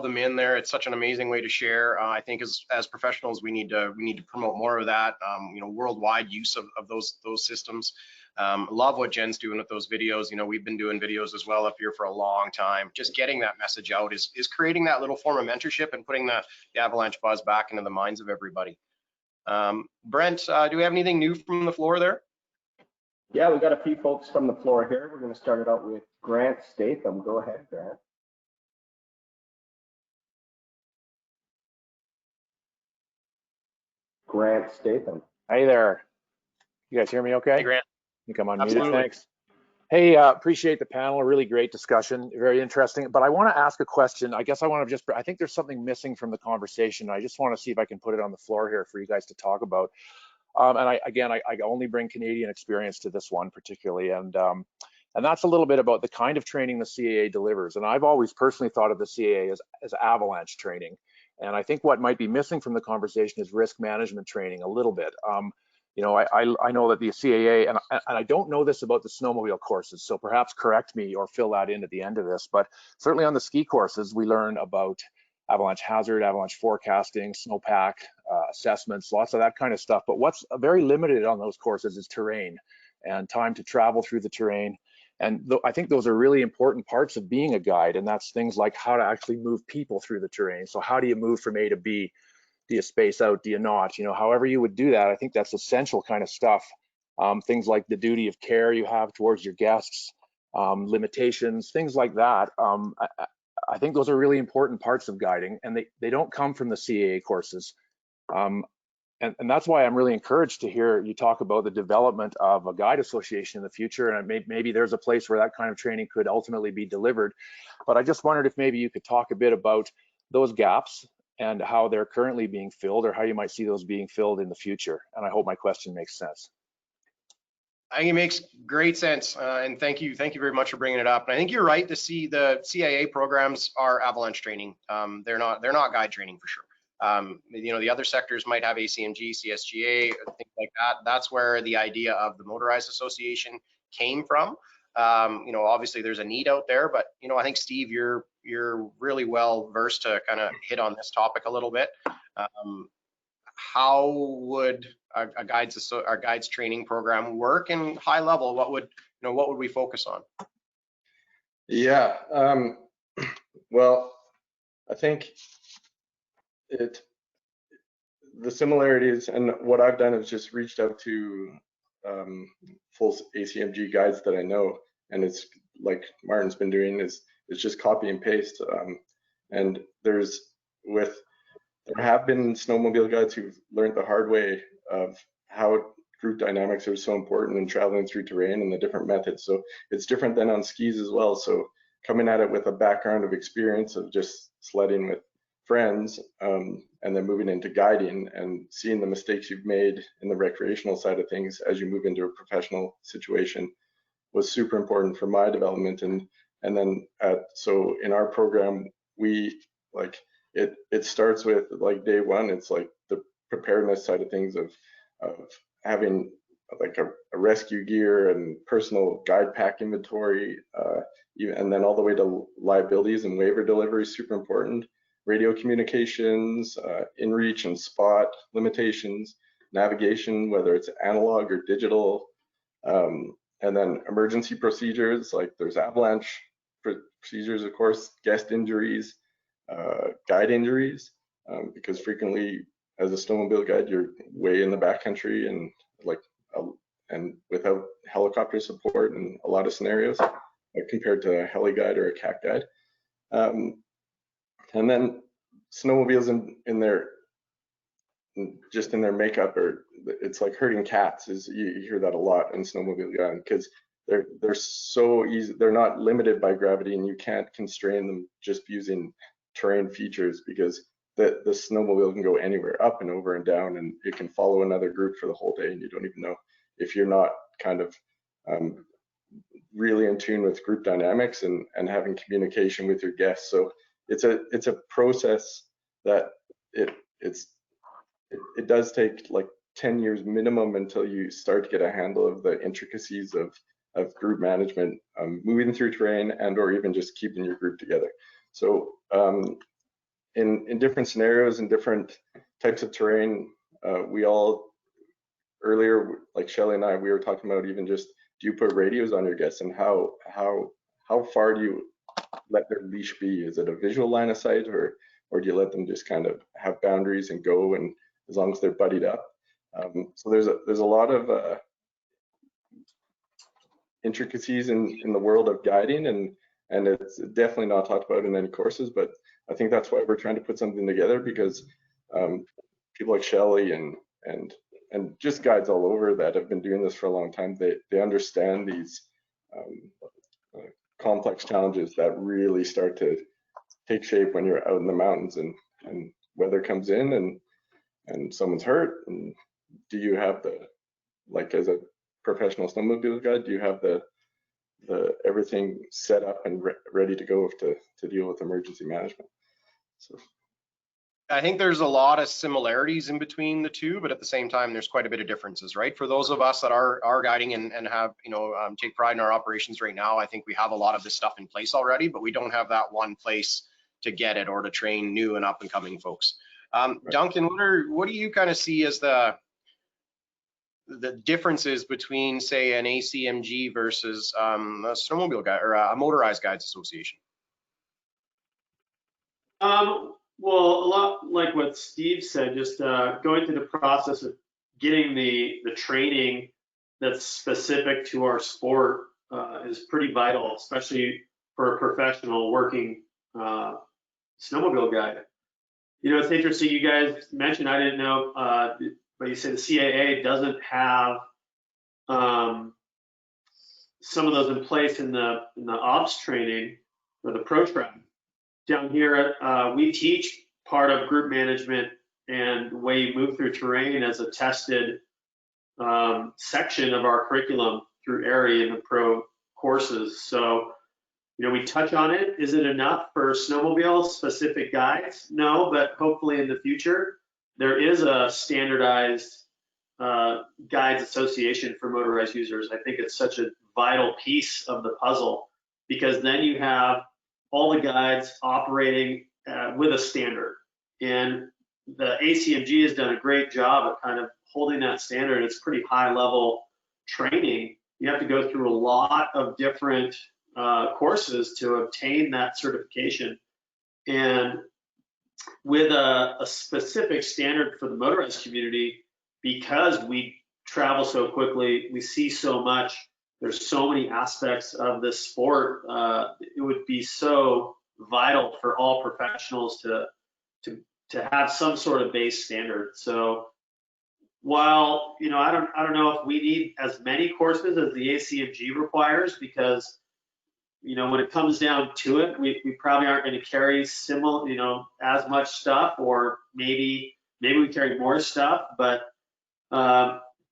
[SPEAKER 2] them in there. It's such an amazing way to share. I think as professionals, we need to promote more of that. You know, worldwide use of those systems. Love what Jen's doing with those videos. You know, we've been doing videos as well up here for a long time. Just getting that message out is creating that little form of mentorship and putting the Avalanche buzz back into the minds of everybody. Brent, do we have anything new from the floor there?
[SPEAKER 7] Yeah, we got a few folks from the floor here. We're going to start it out with Grant Statham. Go ahead, Grant. Grant Statham.
[SPEAKER 13] Hey there. You guys hear me okay?
[SPEAKER 2] Hey, Grant.
[SPEAKER 13] I think I'm unmuted.
[SPEAKER 2] Absolutely.
[SPEAKER 13] Thanks. Hey, appreciate the panel. Really great discussion. Very interesting. But I want to ask a question. I guess I think there's something missing from the conversation. I just want to see if I can put it on the floor here for you guys to talk about. And I only bring Canadian experience to this one particularly. And that's a little bit about the kind of training the CAA delivers. And I've always personally thought of the CAA as avalanche training. And I think what might be missing from the conversation is risk management training a little bit. You know, I know that the CAA, and I don't know this about the snowmobile courses, so perhaps correct me or fill that in at the end of this, but certainly on the ski courses, we learn about avalanche hazard, avalanche forecasting, snowpack, assessments, lots of that kind of stuff. But what's very limited on those courses is terrain and time to travel through the terrain. And I think those are really important parts of being a guide, and that's things like how to actually move people through the terrain. So how do you move from A to B? Do you space out? Do you not? You know, however you would do that, I think that's essential kind of stuff. Things like the duty of care you have towards your guests, limitations, things like that. I think those are really important parts of guiding, and they don't come from the CAA courses. And that's why I'm really encouraged to hear you talk about the development of a guide association in the future, and maybe there's a place where that kind of training could ultimately be delivered. But I just wondered if maybe you could talk a bit about those gaps and how they're currently being filled, or how you might see those being filled in the future. And I hope my question makes sense.
[SPEAKER 2] I think it makes great sense, and thank you very much for bringing it up. And I think you're right to see the CIA programs are avalanche training. They're not guide training for sure. You know, the other sectors might have ACMG, CSGA, things like that. That's where the idea of the Motorized Association came from. You know, obviously there's a need out there, but you know, I think Steve, you're really well versed to kind of hit on this topic a little bit. How would our guides training program work in high level? What would we focus on?
[SPEAKER 3] Yeah, well, I think the similarities, and what I've done is just reached out to full ACMG guides that I know, and it's like Martin's been doing, is it's just copy and paste. And there have been snowmobile guides who've learned the hard way of how group dynamics are so important in traveling through terrain and the different methods. So it's different than on skis as well. So coming at it with a background of experience of just sledding with friends, and then moving into guiding and seeing the mistakes you've made in the recreational side of things as you move into a professional situation was super important for my development. And then so in our program, we like it starts with like day one, it's like the preparedness side of things of having like a rescue gear and personal guide pack inventory, and then all the way to liabilities and waiver delivery, super important. Radio communications, in-reach and spot limitations, navigation, whether it's analog or digital, and then emergency procedures, like there's avalanche procedures, of course, guest injuries, guide injuries, because frequently as a snowmobile guide, you're way in the backcountry and and without helicopter support in a lot of scenarios, compared to a heli guide or a CAC guide. And then snowmobiles in their makeup, or it's like herding cats. You hear that a lot in snowmobile guiding, because they're so easy. They're not limited by gravity, and you can't constrain them just using terrain features, because the snowmobile can go anywhere, up and over and down, and it can follow another group for the whole day, and you don't even know if you're not kind of really in tune with group dynamics and having communication with your guests. So it's a process that it does take like 10 years minimum until you start to get a handle of the intricacies of group management, moving through terrain and or even just keeping your group together. So in different scenarios and different types of terrain, we all earlier, like Shelly and I, we were talking about even just, do you put radios on your guests, and how far do you let their leash be? Is it a visual line of sight, or do you let them just kind of have boundaries and go, and as long as they're buddied up? So there's a lot of intricacies in the world of guiding, and it's definitely not talked about in any courses, but I think that's why we're trying to put something together, because people like Shelley and just guides all over that have been doing this for a long time, they understand these complex challenges that really start to take shape when you're out in the mountains and weather comes in and someone's hurt, and do you have the, like as a professional snowmobile guide, do you have the everything set up and ready to go to deal with emergency management? So
[SPEAKER 2] I think there's a lot of similarities in between the two, but at the same time, there's quite a bit of differences, right? For those of us that are guiding and have, take pride in our operations right now, I think we have a lot of this stuff in place already, but we don't have that one place to get it or to train new and up and coming folks.
[SPEAKER 3] Right.
[SPEAKER 2] Duncan, what do you kind of see as the differences between, say, an ACMG versus a snowmobile guide or a motorized guides association?
[SPEAKER 6] Well, a lot like what Steve said, just going through the process of getting the training that's specific to our sport is pretty vital, especially for a professional working snowmobile guide. It's interesting, you guys mentioned, I didn't know, but you said the CAA doesn't have some of those in place in the ops training or the pro track. Down here, we teach part of group management and the way you move through terrain as a tested section of our curriculum through area and the pro courses. So, we touch on it. Is it enough for snowmobile specific guides? No, but hopefully in the future, there is a standardized guides association for motorized users. I think it's such a vital piece of the puzzle, because then you have all the guides operating with a standard. And the ACMG has done a great job of kind of holding that standard. It's pretty high level training. You have to go through a lot of different courses to obtain that certification. And with a specific standard for the motorized community, because we travel so quickly, we see so much, there's so many aspects of this sport, it would be so vital for all professionals to have some sort of base standard. So while, I don't know if we need as many courses as the ACMG requires, because when it comes down to it, we probably aren't going to carry similar, as much stuff, or maybe we carry more stuff, but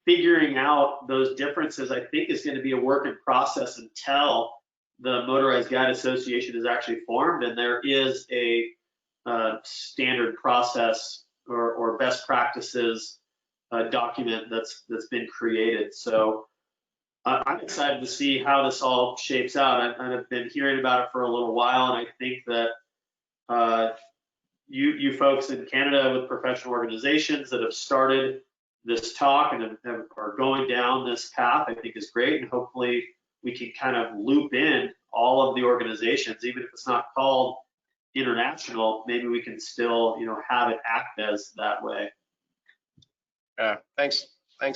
[SPEAKER 6] figuring out those differences, I think, is going to be a work in process until the Motorized Guide Association is actually formed and there is a standard process or best practices document that's been created. So I'm excited to see how this all shapes out. I've been hearing about it for a little while, and I think that you folks in Canada with professional organizations that have started this talk and are going down this path, I think is great, and hopefully we can kind of loop in all of the organizations, even if it's not called international, maybe we can still, have it act as that way.
[SPEAKER 2] Yeah, thanks,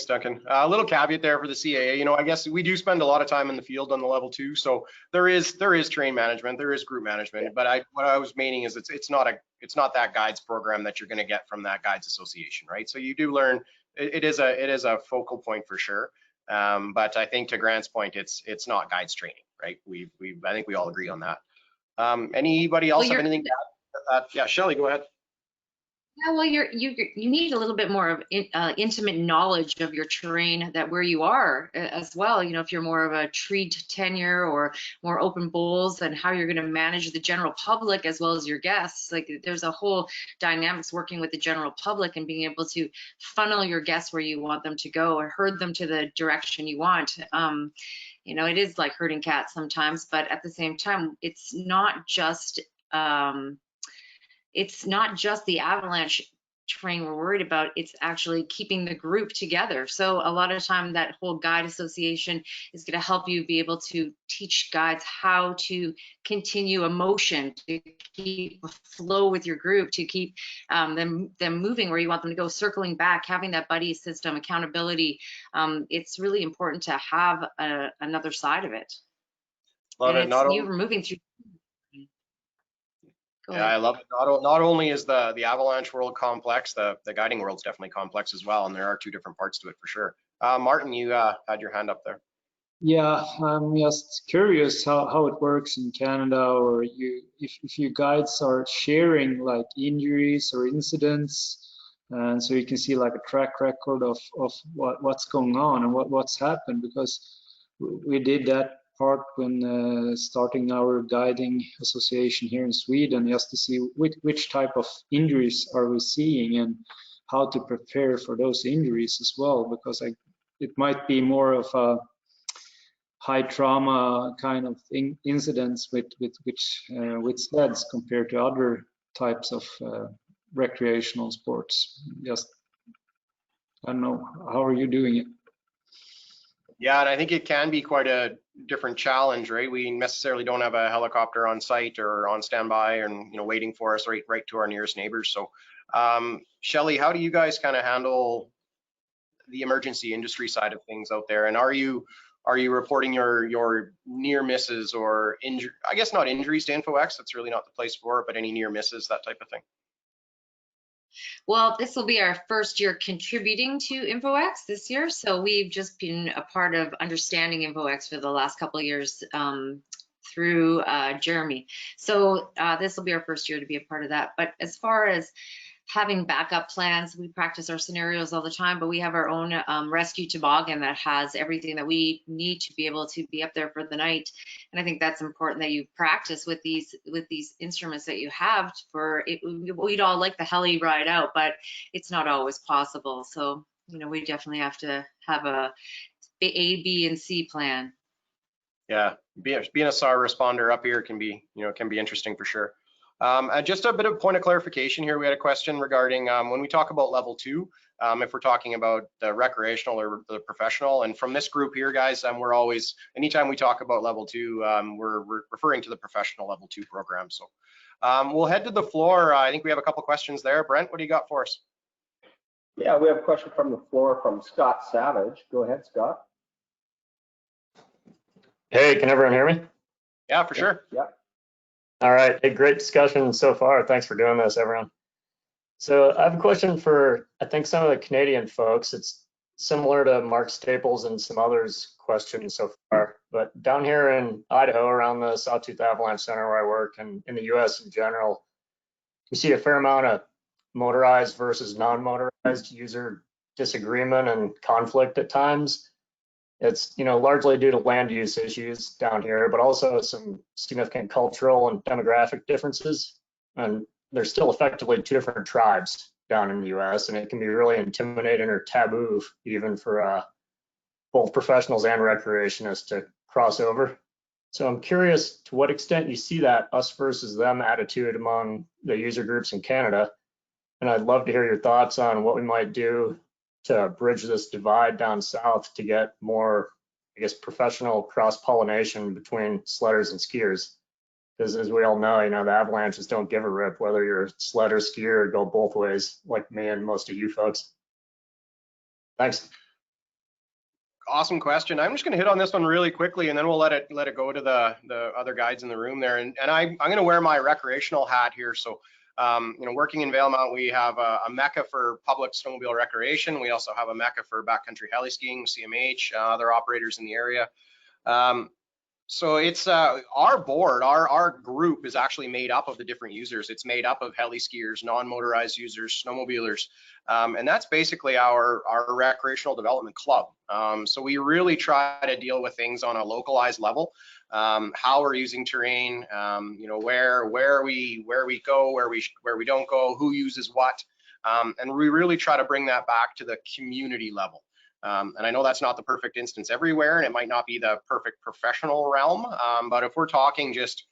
[SPEAKER 2] Duncan. A little caveat there for the CAA. I guess we do spend a lot of time in the field on the level 2, so there is train management, there is group management. But what I was meaning is it's not that guides program that you're going to get from that guides association, right? So you do learn. It is a focal point for sure. But I think to Grant's point, it's not guides training, right? I think we all agree on that. Anybody else have anything to add? Yeah, Shelley, go ahead.
[SPEAKER 5] Yeah, well, you need a little bit more of intimate knowledge of your terrain, that where you are as well. If you're more of a tree tenure or more open bowls, and how you're going to manage the general public as well as your guests. Like, there's a whole dynamics working with the general public and being able to funnel your guests where you want them to go or herd them to the direction you want. It is like herding cats sometimes, but at the same time, it's not just the Avalanche terrain we're worried about, it's actually keeping the group together. So a lot of time that whole guide association is going to help you be able to teach guides how to continue a motion, to keep a flow with your group, to keep them moving where you want them to go, circling back, having that buddy system, accountability. It's really important to have another side of it.
[SPEAKER 2] Love it.
[SPEAKER 5] You were moving through.
[SPEAKER 2] Yeah, I love it. Not only is the Avalanche world complex, the guiding world's definitely complex as well, and there are two different parts to it for sure. Martin, you had your hand up there.
[SPEAKER 4] Yeah, I'm just curious how it works in Canada, or if you guides are sharing like injuries or incidents, and so you can see like a track record of what's going on and what's happened, because we did that part when starting our guiding association here in Sweden, just to see which type of injuries are we seeing and how to prepare for those injuries as well, because it might be more of a high trauma kind of incidents with sleds compared to other types of recreational sports. Just, I don't know, how are you doing it?
[SPEAKER 2] Yeah, and I think it can be quite a different challenge, right? We necessarily don't have a helicopter on site or on standby and waiting for us right to our nearest neighbors. So, Shelley, how do you guys kind of handle the emergency industry side of things out there? And are you reporting your near misses or injury? I guess not injuries to InfoX. That's really not the place for it, but any near misses, that type of thing.
[SPEAKER 5] Well, this will be our first year contributing to InfoX this year. So we've just been a part of understanding InfoX for the last couple of years through Jeremy. So this will be our first year to be a part of that. But as far as having backup plans, we practice our scenarios all the time, but we have our own rescue toboggan that has everything that we need to be able to be up there for the night. And I think that's important that you practice with these instruments that you have. For it, we'd all like the heli ride out, but it's not always possible. So we definitely have to have a B, and C plan.
[SPEAKER 2] Yeah, being a SAR responder up here can be interesting for sure. Just a bit of point of clarification here. We had a question regarding when we talk about level 2, if we're talking about the recreational or the professional. And from this group here, guys, we're always, anytime we talk about level 2, we're referring to the professional level 2 program. So we'll head to the floor. I think we have a couple questions there. Brent, what do you got for us?
[SPEAKER 7] Yeah, we have a question from the floor from Scott Savage. Go ahead, Scott.
[SPEAKER 14] Hey, can everyone hear me?
[SPEAKER 2] Yeah, for sure.
[SPEAKER 7] Yeah.
[SPEAKER 14] All right, hey, great discussion so far. Thanks for doing this, everyone. So I have a question for, I think, some of the Canadian folks. It's similar to Mark Staples and some others' questions so far, but down here in Idaho, around the Sawtooth Avalanche Center where I work, and in the US in general, we see a fair amount of motorized versus non-motorized user disagreement and conflict at times. It's largely due to land use issues down here, but also some significant cultural and demographic differences. And there's still effectively two different tribes down in the US, and it can be really intimidating or taboo even for both professionals and recreationists to cross over. So I'm curious to what extent you see that us versus them attitude among the user groups in Canada. And I'd love to hear your thoughts on what we might do to bridge this divide down south to get more, I guess, professional cross-pollination between sledders and skiers. Because as we all know, the Avalanches don't give a rip whether you're a sled or skier or go both ways, like me and most of you folks. Thanks.
[SPEAKER 2] Awesome question. I'm just going to hit on this one really quickly, and then we'll let it go to the other guides in the room there. And I'm going to wear my recreational hat here. So working in Valemount, we have a mecca for public snowmobile recreation. We also have a mecca for backcountry heli skiing, CMH, other operators in the area. So it's our board, our group is actually made up of the different users. It's made up of heli skiers, non-motorized users, snowmobilers, and that's basically our recreational development club. So we really try to deal with things on a localized level, how we're using terrain, where we go, where we don't go, who uses what, and we really try to bring that back to the community level. And I know that's not the perfect instance everywhere, and it might not be the perfect professional realm, but if we're talking just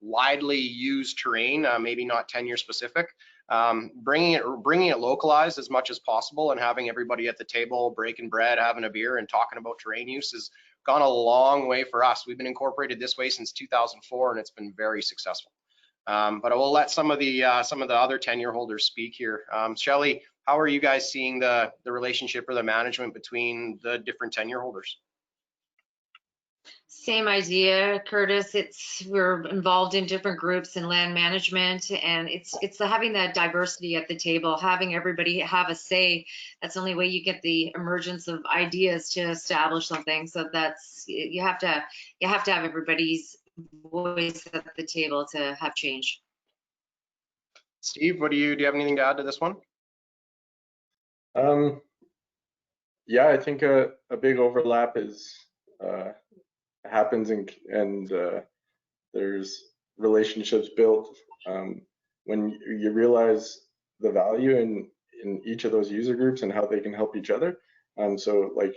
[SPEAKER 2] widely used terrain, maybe not tenure specific, bringing it localized as much as possible and having everybody at the table breaking bread, having a beer, and talking about terrain use has gone a long way for us. We've been incorporated this way since 2004, and it's been very successful. But I will let some of the other tenure holders speak here. Shelley, how are you guys seeing the relationship or the management between the different tenure holders?
[SPEAKER 5] Same idea, Curtis. We're involved in different groups in land management, and it's having that diversity at the table, having everybody have a say. That's the only way you get the emergence of ideas to establish something. So you have to have everybody's voice at the table to have change.
[SPEAKER 2] Steve, do you have anything to add to this one?
[SPEAKER 3] Yeah, I think a big overlap is happens and there's relationships built when you realize the value in each of those user groups and how they can help each other. So like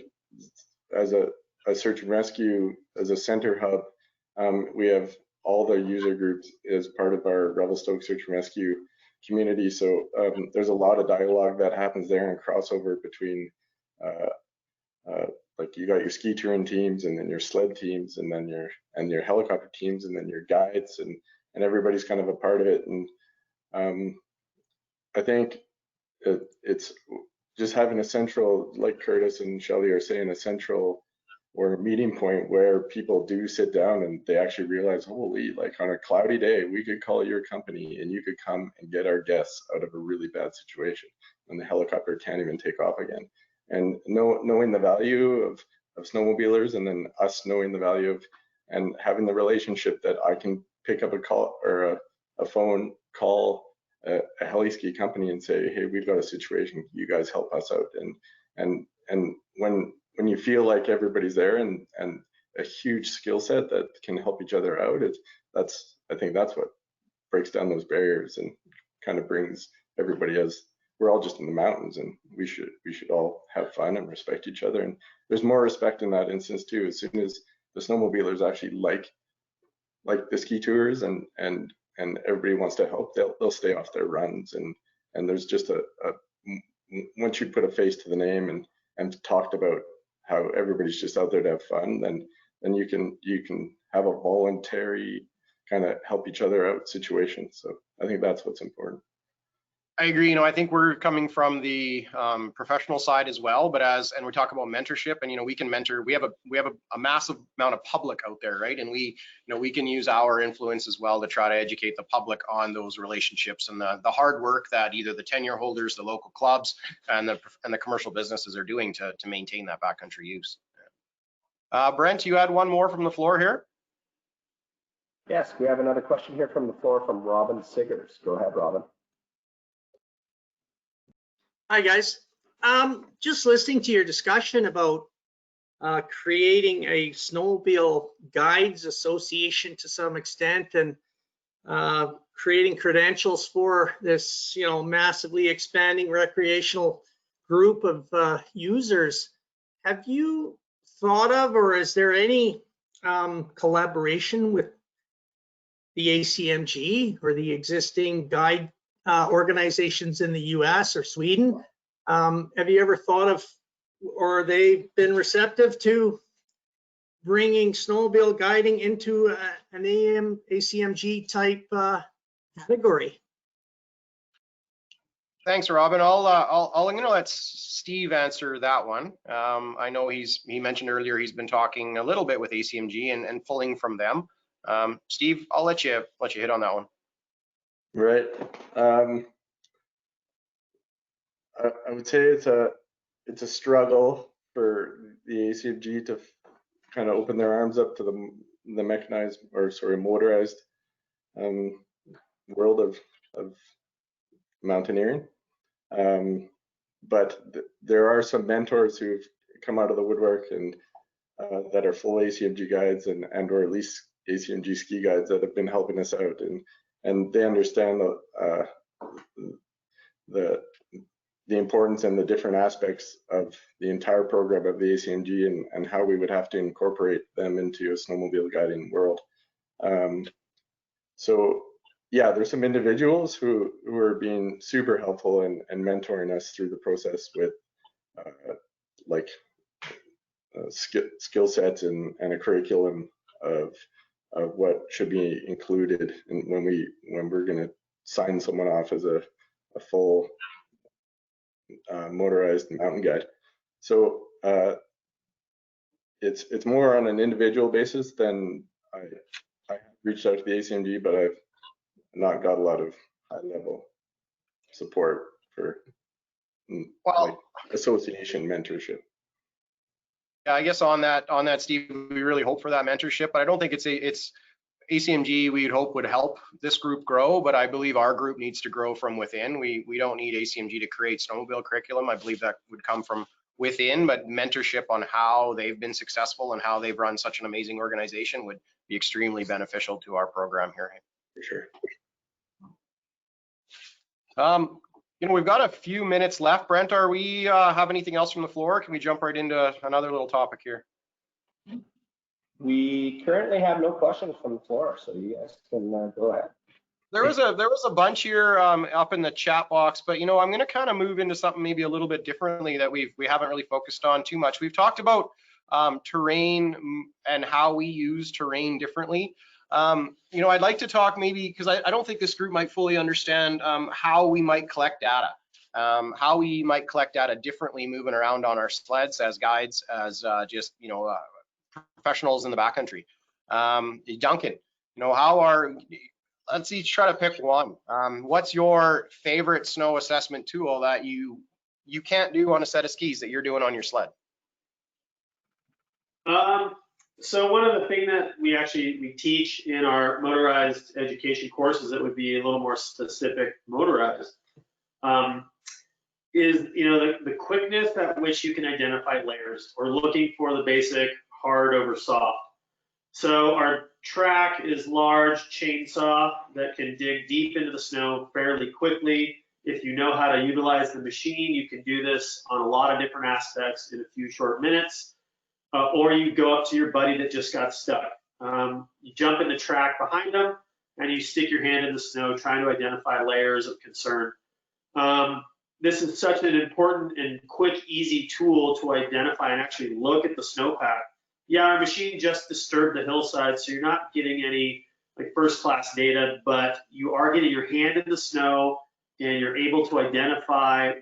[SPEAKER 3] as a search and rescue, as a center hub, we have all the user groups as part of our Revelstoke search and rescue community. So there's a lot of dialogue that happens there and crossover between like you got your ski touring teams and then your sled teams and then your helicopter teams and then your guides and everybody's kind of a part of it. And I think it's just having a central, like Curtis and Shelley are saying, a central or a meeting point where people do sit down and they actually realize, holy, like on a cloudy day, we could call your company and you could come and get our guests out of a really bad situation when the helicopter can't even take off again. And knowing the value of snowmobilers, and then us knowing the value of and having the relationship that I can pick up a call or a phone call a heli ski company and say, hey, we've got a situation, you guys help us out. And when you feel like everybody's there and a huge skill set that can help each other out, I think that's what breaks down those barriers and kind of brings everybody as we're all just in the mountains, and we should all have fun and respect each other. And there's more respect in that instance too. As soon as the snowmobilers actually like the ski tours and everybody wants to help, they'll stay off their runs. And there's just once you put a face to the name and talked about how everybody's just out there to have fun, then you can have a voluntary kind of help each other out situation. So I think that's what's important.
[SPEAKER 2] I agree. I think we're coming from the professional side as well, but and we talk about mentorship, and we can mentor. We have a massive amount of public out there, right? And we can use our influence as well to try to educate the public on those relationships and the hard work that either the tenure holders, the local clubs, and the commercial businesses are doing to maintain that backcountry use. Brent, you had one more from the floor here.
[SPEAKER 7] Yes, we have another question here from the floor from Robin Siggers. Go ahead, Robin.
[SPEAKER 15] Hi guys, just listening to your discussion about creating a snowmobile guides association to some extent and creating credentials for this massively expanding recreational group of users. Have you thought of, or is there any collaboration with the ACMG or the existing guide organizations in the US or Sweden? Have you ever thought of, or they've been receptive to bringing snowmobile guiding into an ACMG type category?
[SPEAKER 2] Thanks, Robin. I'm gonna let Steve answer that one. I know he mentioned earlier he's been talking a little bit with ACMG and pulling from them. Steve, I'll let you hit on that one.
[SPEAKER 3] Right. I would say it's a struggle for the ACMG to kind of open their arms up to the mechanized, or sorry, motorized world of mountaineering. But there are some mentors who've come out of the woodwork and that are full ACMG guides and or at least ACMG ski guides that have been helping us out, and they understand the importance and the different aspects of the entire program of the ACMG and how we would have to incorporate them into a snowmobile guiding world. So yeah, there's some individuals who are being super helpful and mentoring us through the process with like skill sets and a curriculum of what should be included when we're going to sign someone off as a full motorized mountain guide. So it's more on an individual basis than I reached out to the ACMG, but I've not got a lot of high level support for like association mentorship.
[SPEAKER 2] Yeah, I guess on that, Steve, we really hope for that mentorship, but I don't think it's ACMG we'd hope would help this group grow, but I believe our group needs to grow from within. We don't need ACMG to create snowmobile curriculum. I believe that would come from within, but mentorship on how they've been successful and how they've run such an amazing organization would be extremely beneficial to our program here.
[SPEAKER 3] For sure.
[SPEAKER 2] You know, we've got a few minutes left. Brent, are we have anything else from the floor? Can we jump right into another little topic here?
[SPEAKER 7] We currently have no questions from the floor, so you guys can go ahead.
[SPEAKER 2] There was a bunch here up in the chat box, but you know, I'm going to kind of move into something maybe a little bit differently that we haven't really focused on too much. We've talked about terrain and how we use terrain differently. You know, I'd like to talk maybe, because I don't think this group might fully understand how we might collect data, how we might collect data differently moving around on our sleds as guides, as just, you know, professionals in the backcountry. Duncan, you know, let's each try to pick one. What's your favorite snow assessment tool that you can't do on a set of skis that you're doing on your sled?
[SPEAKER 6] So one of the things that we teach in our motorized education courses that would be a little more specific motorized is, you know, the quickness at which you can identify layers. We're looking for the basic hard over soft. So our track is large chainsaw that can dig deep into the snow fairly quickly. If you know how to utilize the machine, you can do this on a lot of different aspects in a few short minutes. Or you go up to your buddy that just got stuck. You jump in the track behind them and you stick your hand in the snow trying to identify layers of concern. This is such an important and quick, easy tool to identify and actually look at the snowpack. Yeah, our machine just disturbed the hillside, so you're not getting any like first-class data, but you are getting your hand in the snow and you're able to identify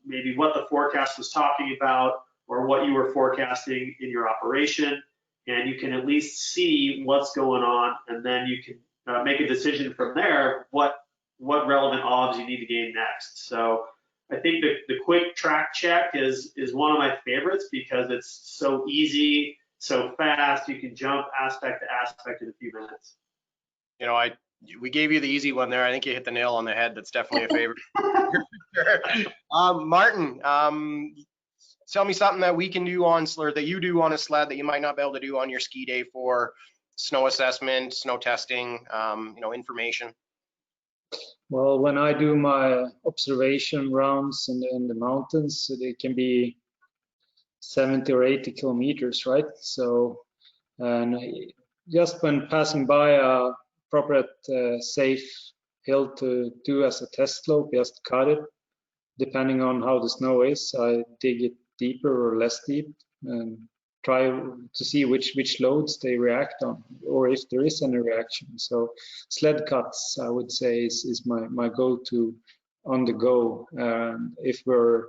[SPEAKER 6] maybe what the forecast was talking about or what you were forecasting in your operation, and you can at least see what's going on, and then you can make a decision from there what relevant obs you need to gain next. So I think the quick track check is one of my favorites because it's so easy, so fast. You can jump aspect to aspect in a few minutes.
[SPEAKER 2] You know, we gave you the easy one there. I think you hit the nail on the head. That's definitely a favorite. Martin, tell me something that we can do on, or that you do on a sled that you might not be able to do on your ski day for snow assessment, snow testing, you know, information.
[SPEAKER 4] Well, when I do my observation rounds in the mountains, they can be 70 or 80 kilometers, right? So, and just when passing by a appropriate safe hill to do as a test slope, just cut it. Depending on how the snow is, I dig it deeper or less deep and try to see which loads they react on, or if there is any reaction. So sled cuts, I would say, is my go-to on the go. If we're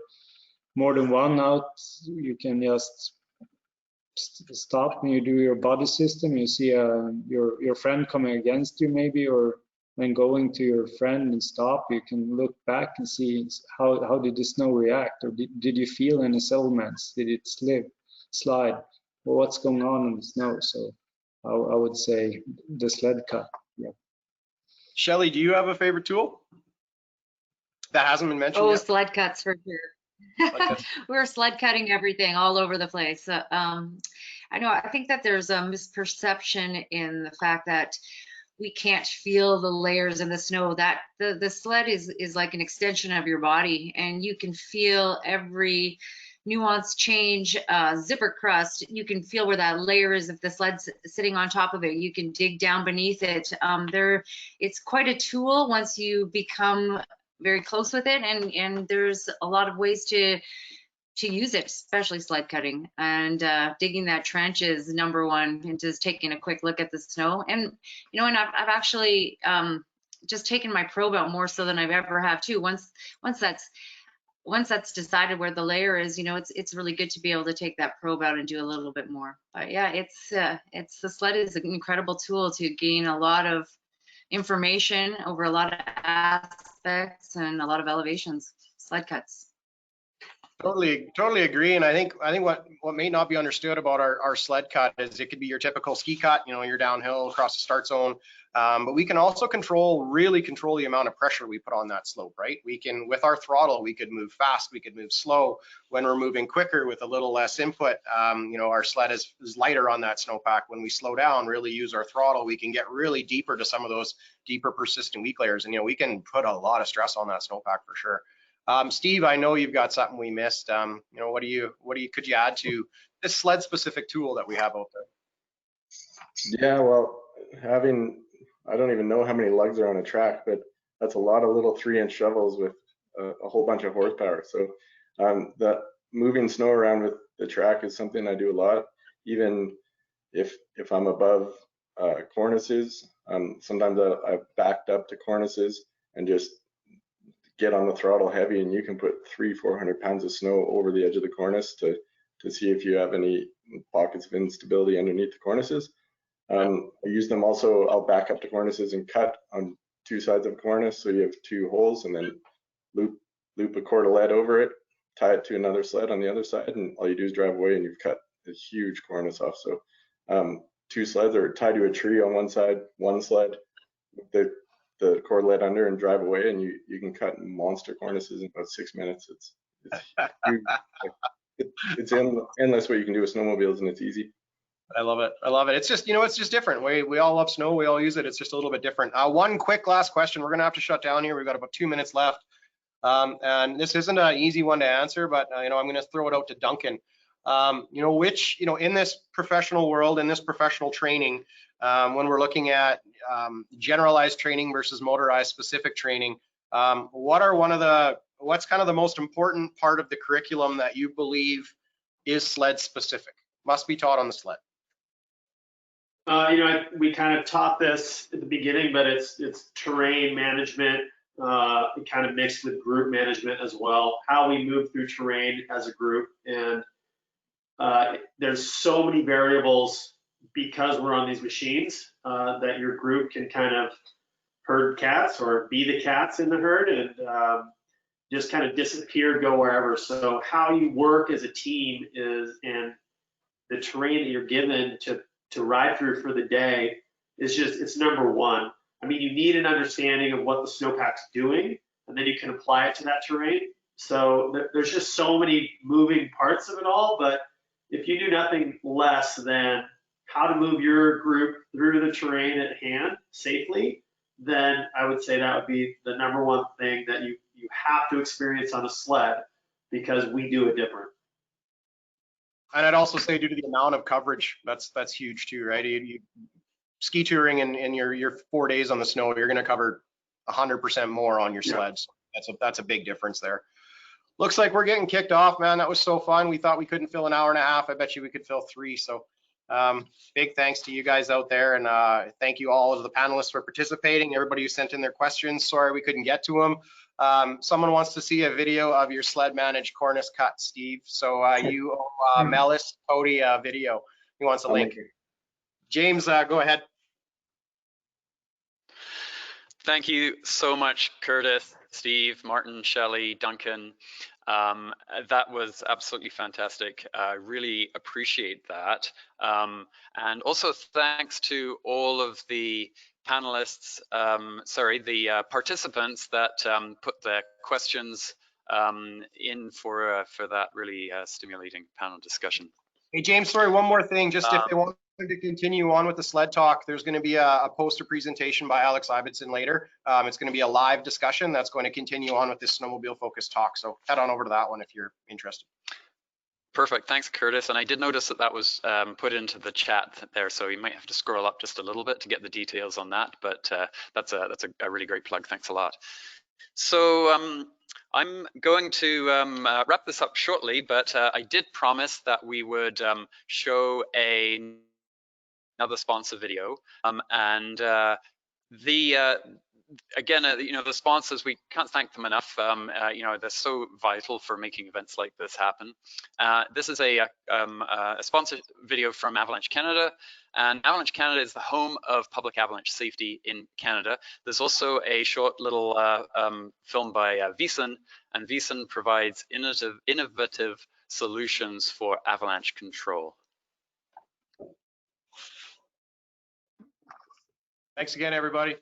[SPEAKER 4] more than one out, you can just stop and you do your body system. You see your friend coming against you maybe, or when going to your friend and stop, you can look back and see how did the snow react, or did you feel any settlements? Did it slide? Well, what's going on in the snow? So I would say the sled cut. Yeah.
[SPEAKER 2] Shelly, do you have a favorite tool that hasn't been mentioned yet?
[SPEAKER 5] Sled cuts for sure. We're sled cutting everything all over the place. I think that there's a misperception in the fact that we can't feel the layers in the snow. That the sled is like an extension of your body, and you can feel every nuance change, zipper crust. You can feel where that layer is if the sled's sitting on top of it. You can dig down beneath it. It's quite a tool once you become very close with it, and there's a lot of ways to use it, especially sled cutting, and digging that trench is number one, and just taking a quick look at the snow. And you know, and I've actually just taken my probe out more so than I've ever have too. Once that's decided where the layer is, you know, it's really good to be able to take that probe out and do a little bit more. But yeah, it's the sled is an incredible tool to gain a lot of information over a lot of aspects and a lot of elevations, sled cuts.
[SPEAKER 2] Totally agree. And I think what may not be understood about our sled cut is it could be your typical ski cut, you know, you're downhill across the start zone. But we can also really control the amount of pressure we put on that slope, right? We can, with our throttle, we could move fast, we could move slow. When we're moving quicker with a little less input, you know, our sled is lighter on that snowpack. When we slow down, really use our throttle, we can get really deeper to some of those deeper persistent weak layers. And, you know, we can put a lot of stress on that snowpack for sure. Steve, I know you've got something we missed. You know, could you add to this sled specific tool that we have out there?
[SPEAKER 3] Yeah, well, I don't even know how many lugs are on a track, but that's a lot of little 3-inch shovels with a whole bunch of horsepower. So the moving snow around with the track is something I do a lot. Even if I'm above cornices, sometimes I've backed up to cornices and just get on the throttle heavy, and you can put 300-400 pounds of snow over the edge of the cornice to see if you have any pockets of instability underneath the cornices. I use them also. I'll back up to cornices and cut on 2 sides of a cornice, so you have 2 holes, and then loop a cord of lead over it, tie it to another sled on the other side, and all you do is drive away, and you've cut a huge cornice off. So 2 sleds are tied to a tree on one side, 1 sled, the cord lead under, and drive away, and you can cut monster cornices in about 6 minutes. It's huge. It's endless what you can do with snowmobiles, and it's easy.
[SPEAKER 2] I love it. It's just, you know, it's just different. We all love snow. We all use it. It's just a little bit different. One quick last question. We're going to have to shut down here. We've got about 2 minutes left. And this isn't an easy one to answer, but, you know, I'm going to throw it out to Duncan. You know, in this professional world, in this professional training, when we're looking at generalized training versus motorized specific training, what's kind of the most important part of the curriculum that you believe is sled specific, must be taught on the sled?
[SPEAKER 6] You know, we kind of taught this at the beginning, but it's terrain management, kind of mixed with group management as well, how we move through terrain as a group. And there's so many variables because we're on these machines that your group can kind of herd cats or be the cats in the herd and just kind of disappear, go wherever. So how you work as a team and the terrain that you're given to ride through for the day is it's number one. I mean, you need an understanding of what the snowpack's doing, and then you can apply it to that terrain. So there's just so many moving parts of it all, but if you do nothing less than how to move your group through the terrain at hand safely, then I would say that would be the number one thing that you have to experience on a sled, because we do it different.
[SPEAKER 2] And I'd also say due to the amount of coverage, that's huge too, right? You ski touring in your 4 days on the snow, you're going to cover 100% more on your sleds. Yeah. That's a big difference there. Looks like we're getting kicked off, man. That was so fun. We thought we couldn't fill an hour and a half. I bet you we could fill 3. So big thanks to you guys out there, and thank you all of the panelists for participating. Everybody who sent in their questions. Sorry we couldn't get to them. Someone wants to see a video of your sled managed cornice cut, Steve. So you owe Melis Cody a video. He wants a link. James, go ahead.
[SPEAKER 1] Thank you so much, Curtis, Steve, Martin, Shelley, Duncan. That was absolutely fantastic. I really appreciate that. And also thanks to all of the panelists, the participants that put their questions in for that really stimulating panel discussion.
[SPEAKER 2] Hey, James, sorry, one more thing. Just if they want to continue on with the sled talk, there's going to be a poster presentation by Alex Ibbotson later. It's going to be a live discussion that's going to continue on with this snowmobile focused talk. So head on over to that one if you're interested.
[SPEAKER 1] Perfect, thanks Curtis. And I did notice that that was put into the chat there, so you might have to scroll up just a little bit to get the details on that, but that's a really great plug, thanks a lot. So I'm going to wrap this up shortly, but I did promise that we would show another sponsor video, and again, you know, the sponsors, we can't thank them enough. You know, they're so vital for making events like this happen. This is a sponsor video from Avalanche Canada, and Avalanche Canada is the home of public avalanche safety in Canada. There's also a short little film by VSSW, and VSSW provides innovative solutions for avalanche control.
[SPEAKER 2] Thanks again, everybody.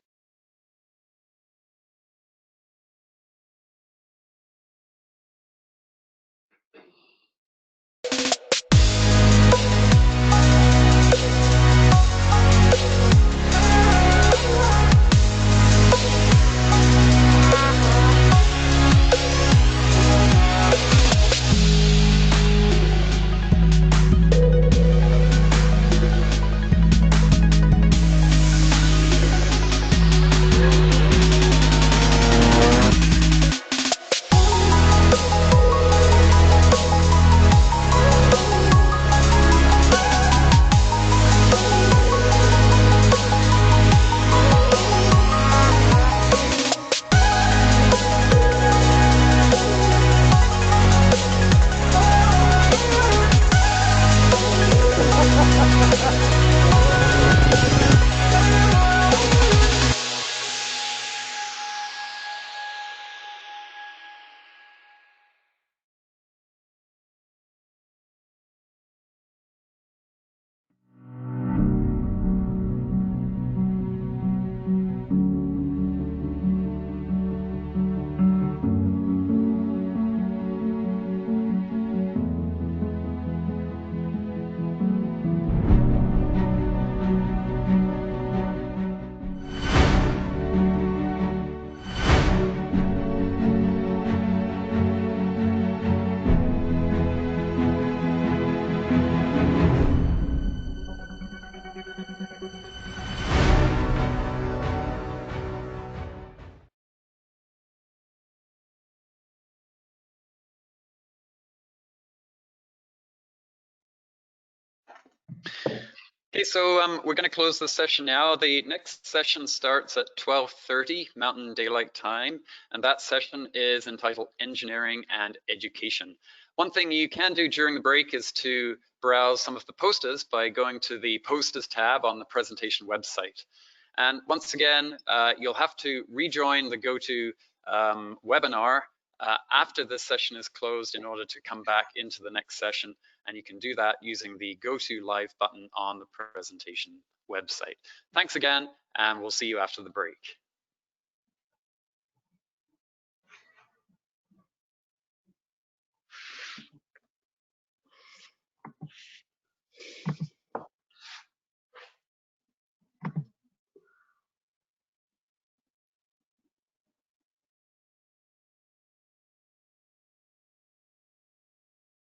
[SPEAKER 1] Okay, so we're going to close this session now. The next session starts at 12:30 Mountain Daylight Time, and that session is entitled Engineering and Education. One thing you can do during the break is to browse some of the posters by going to the posters tab on the presentation website. And once again, you'll have to rejoin the GoTo webinar after this session is closed in order to come back into the next session, and you can do that using the Go To Live button on the presentation website. Thanks again, and we'll see you after the break.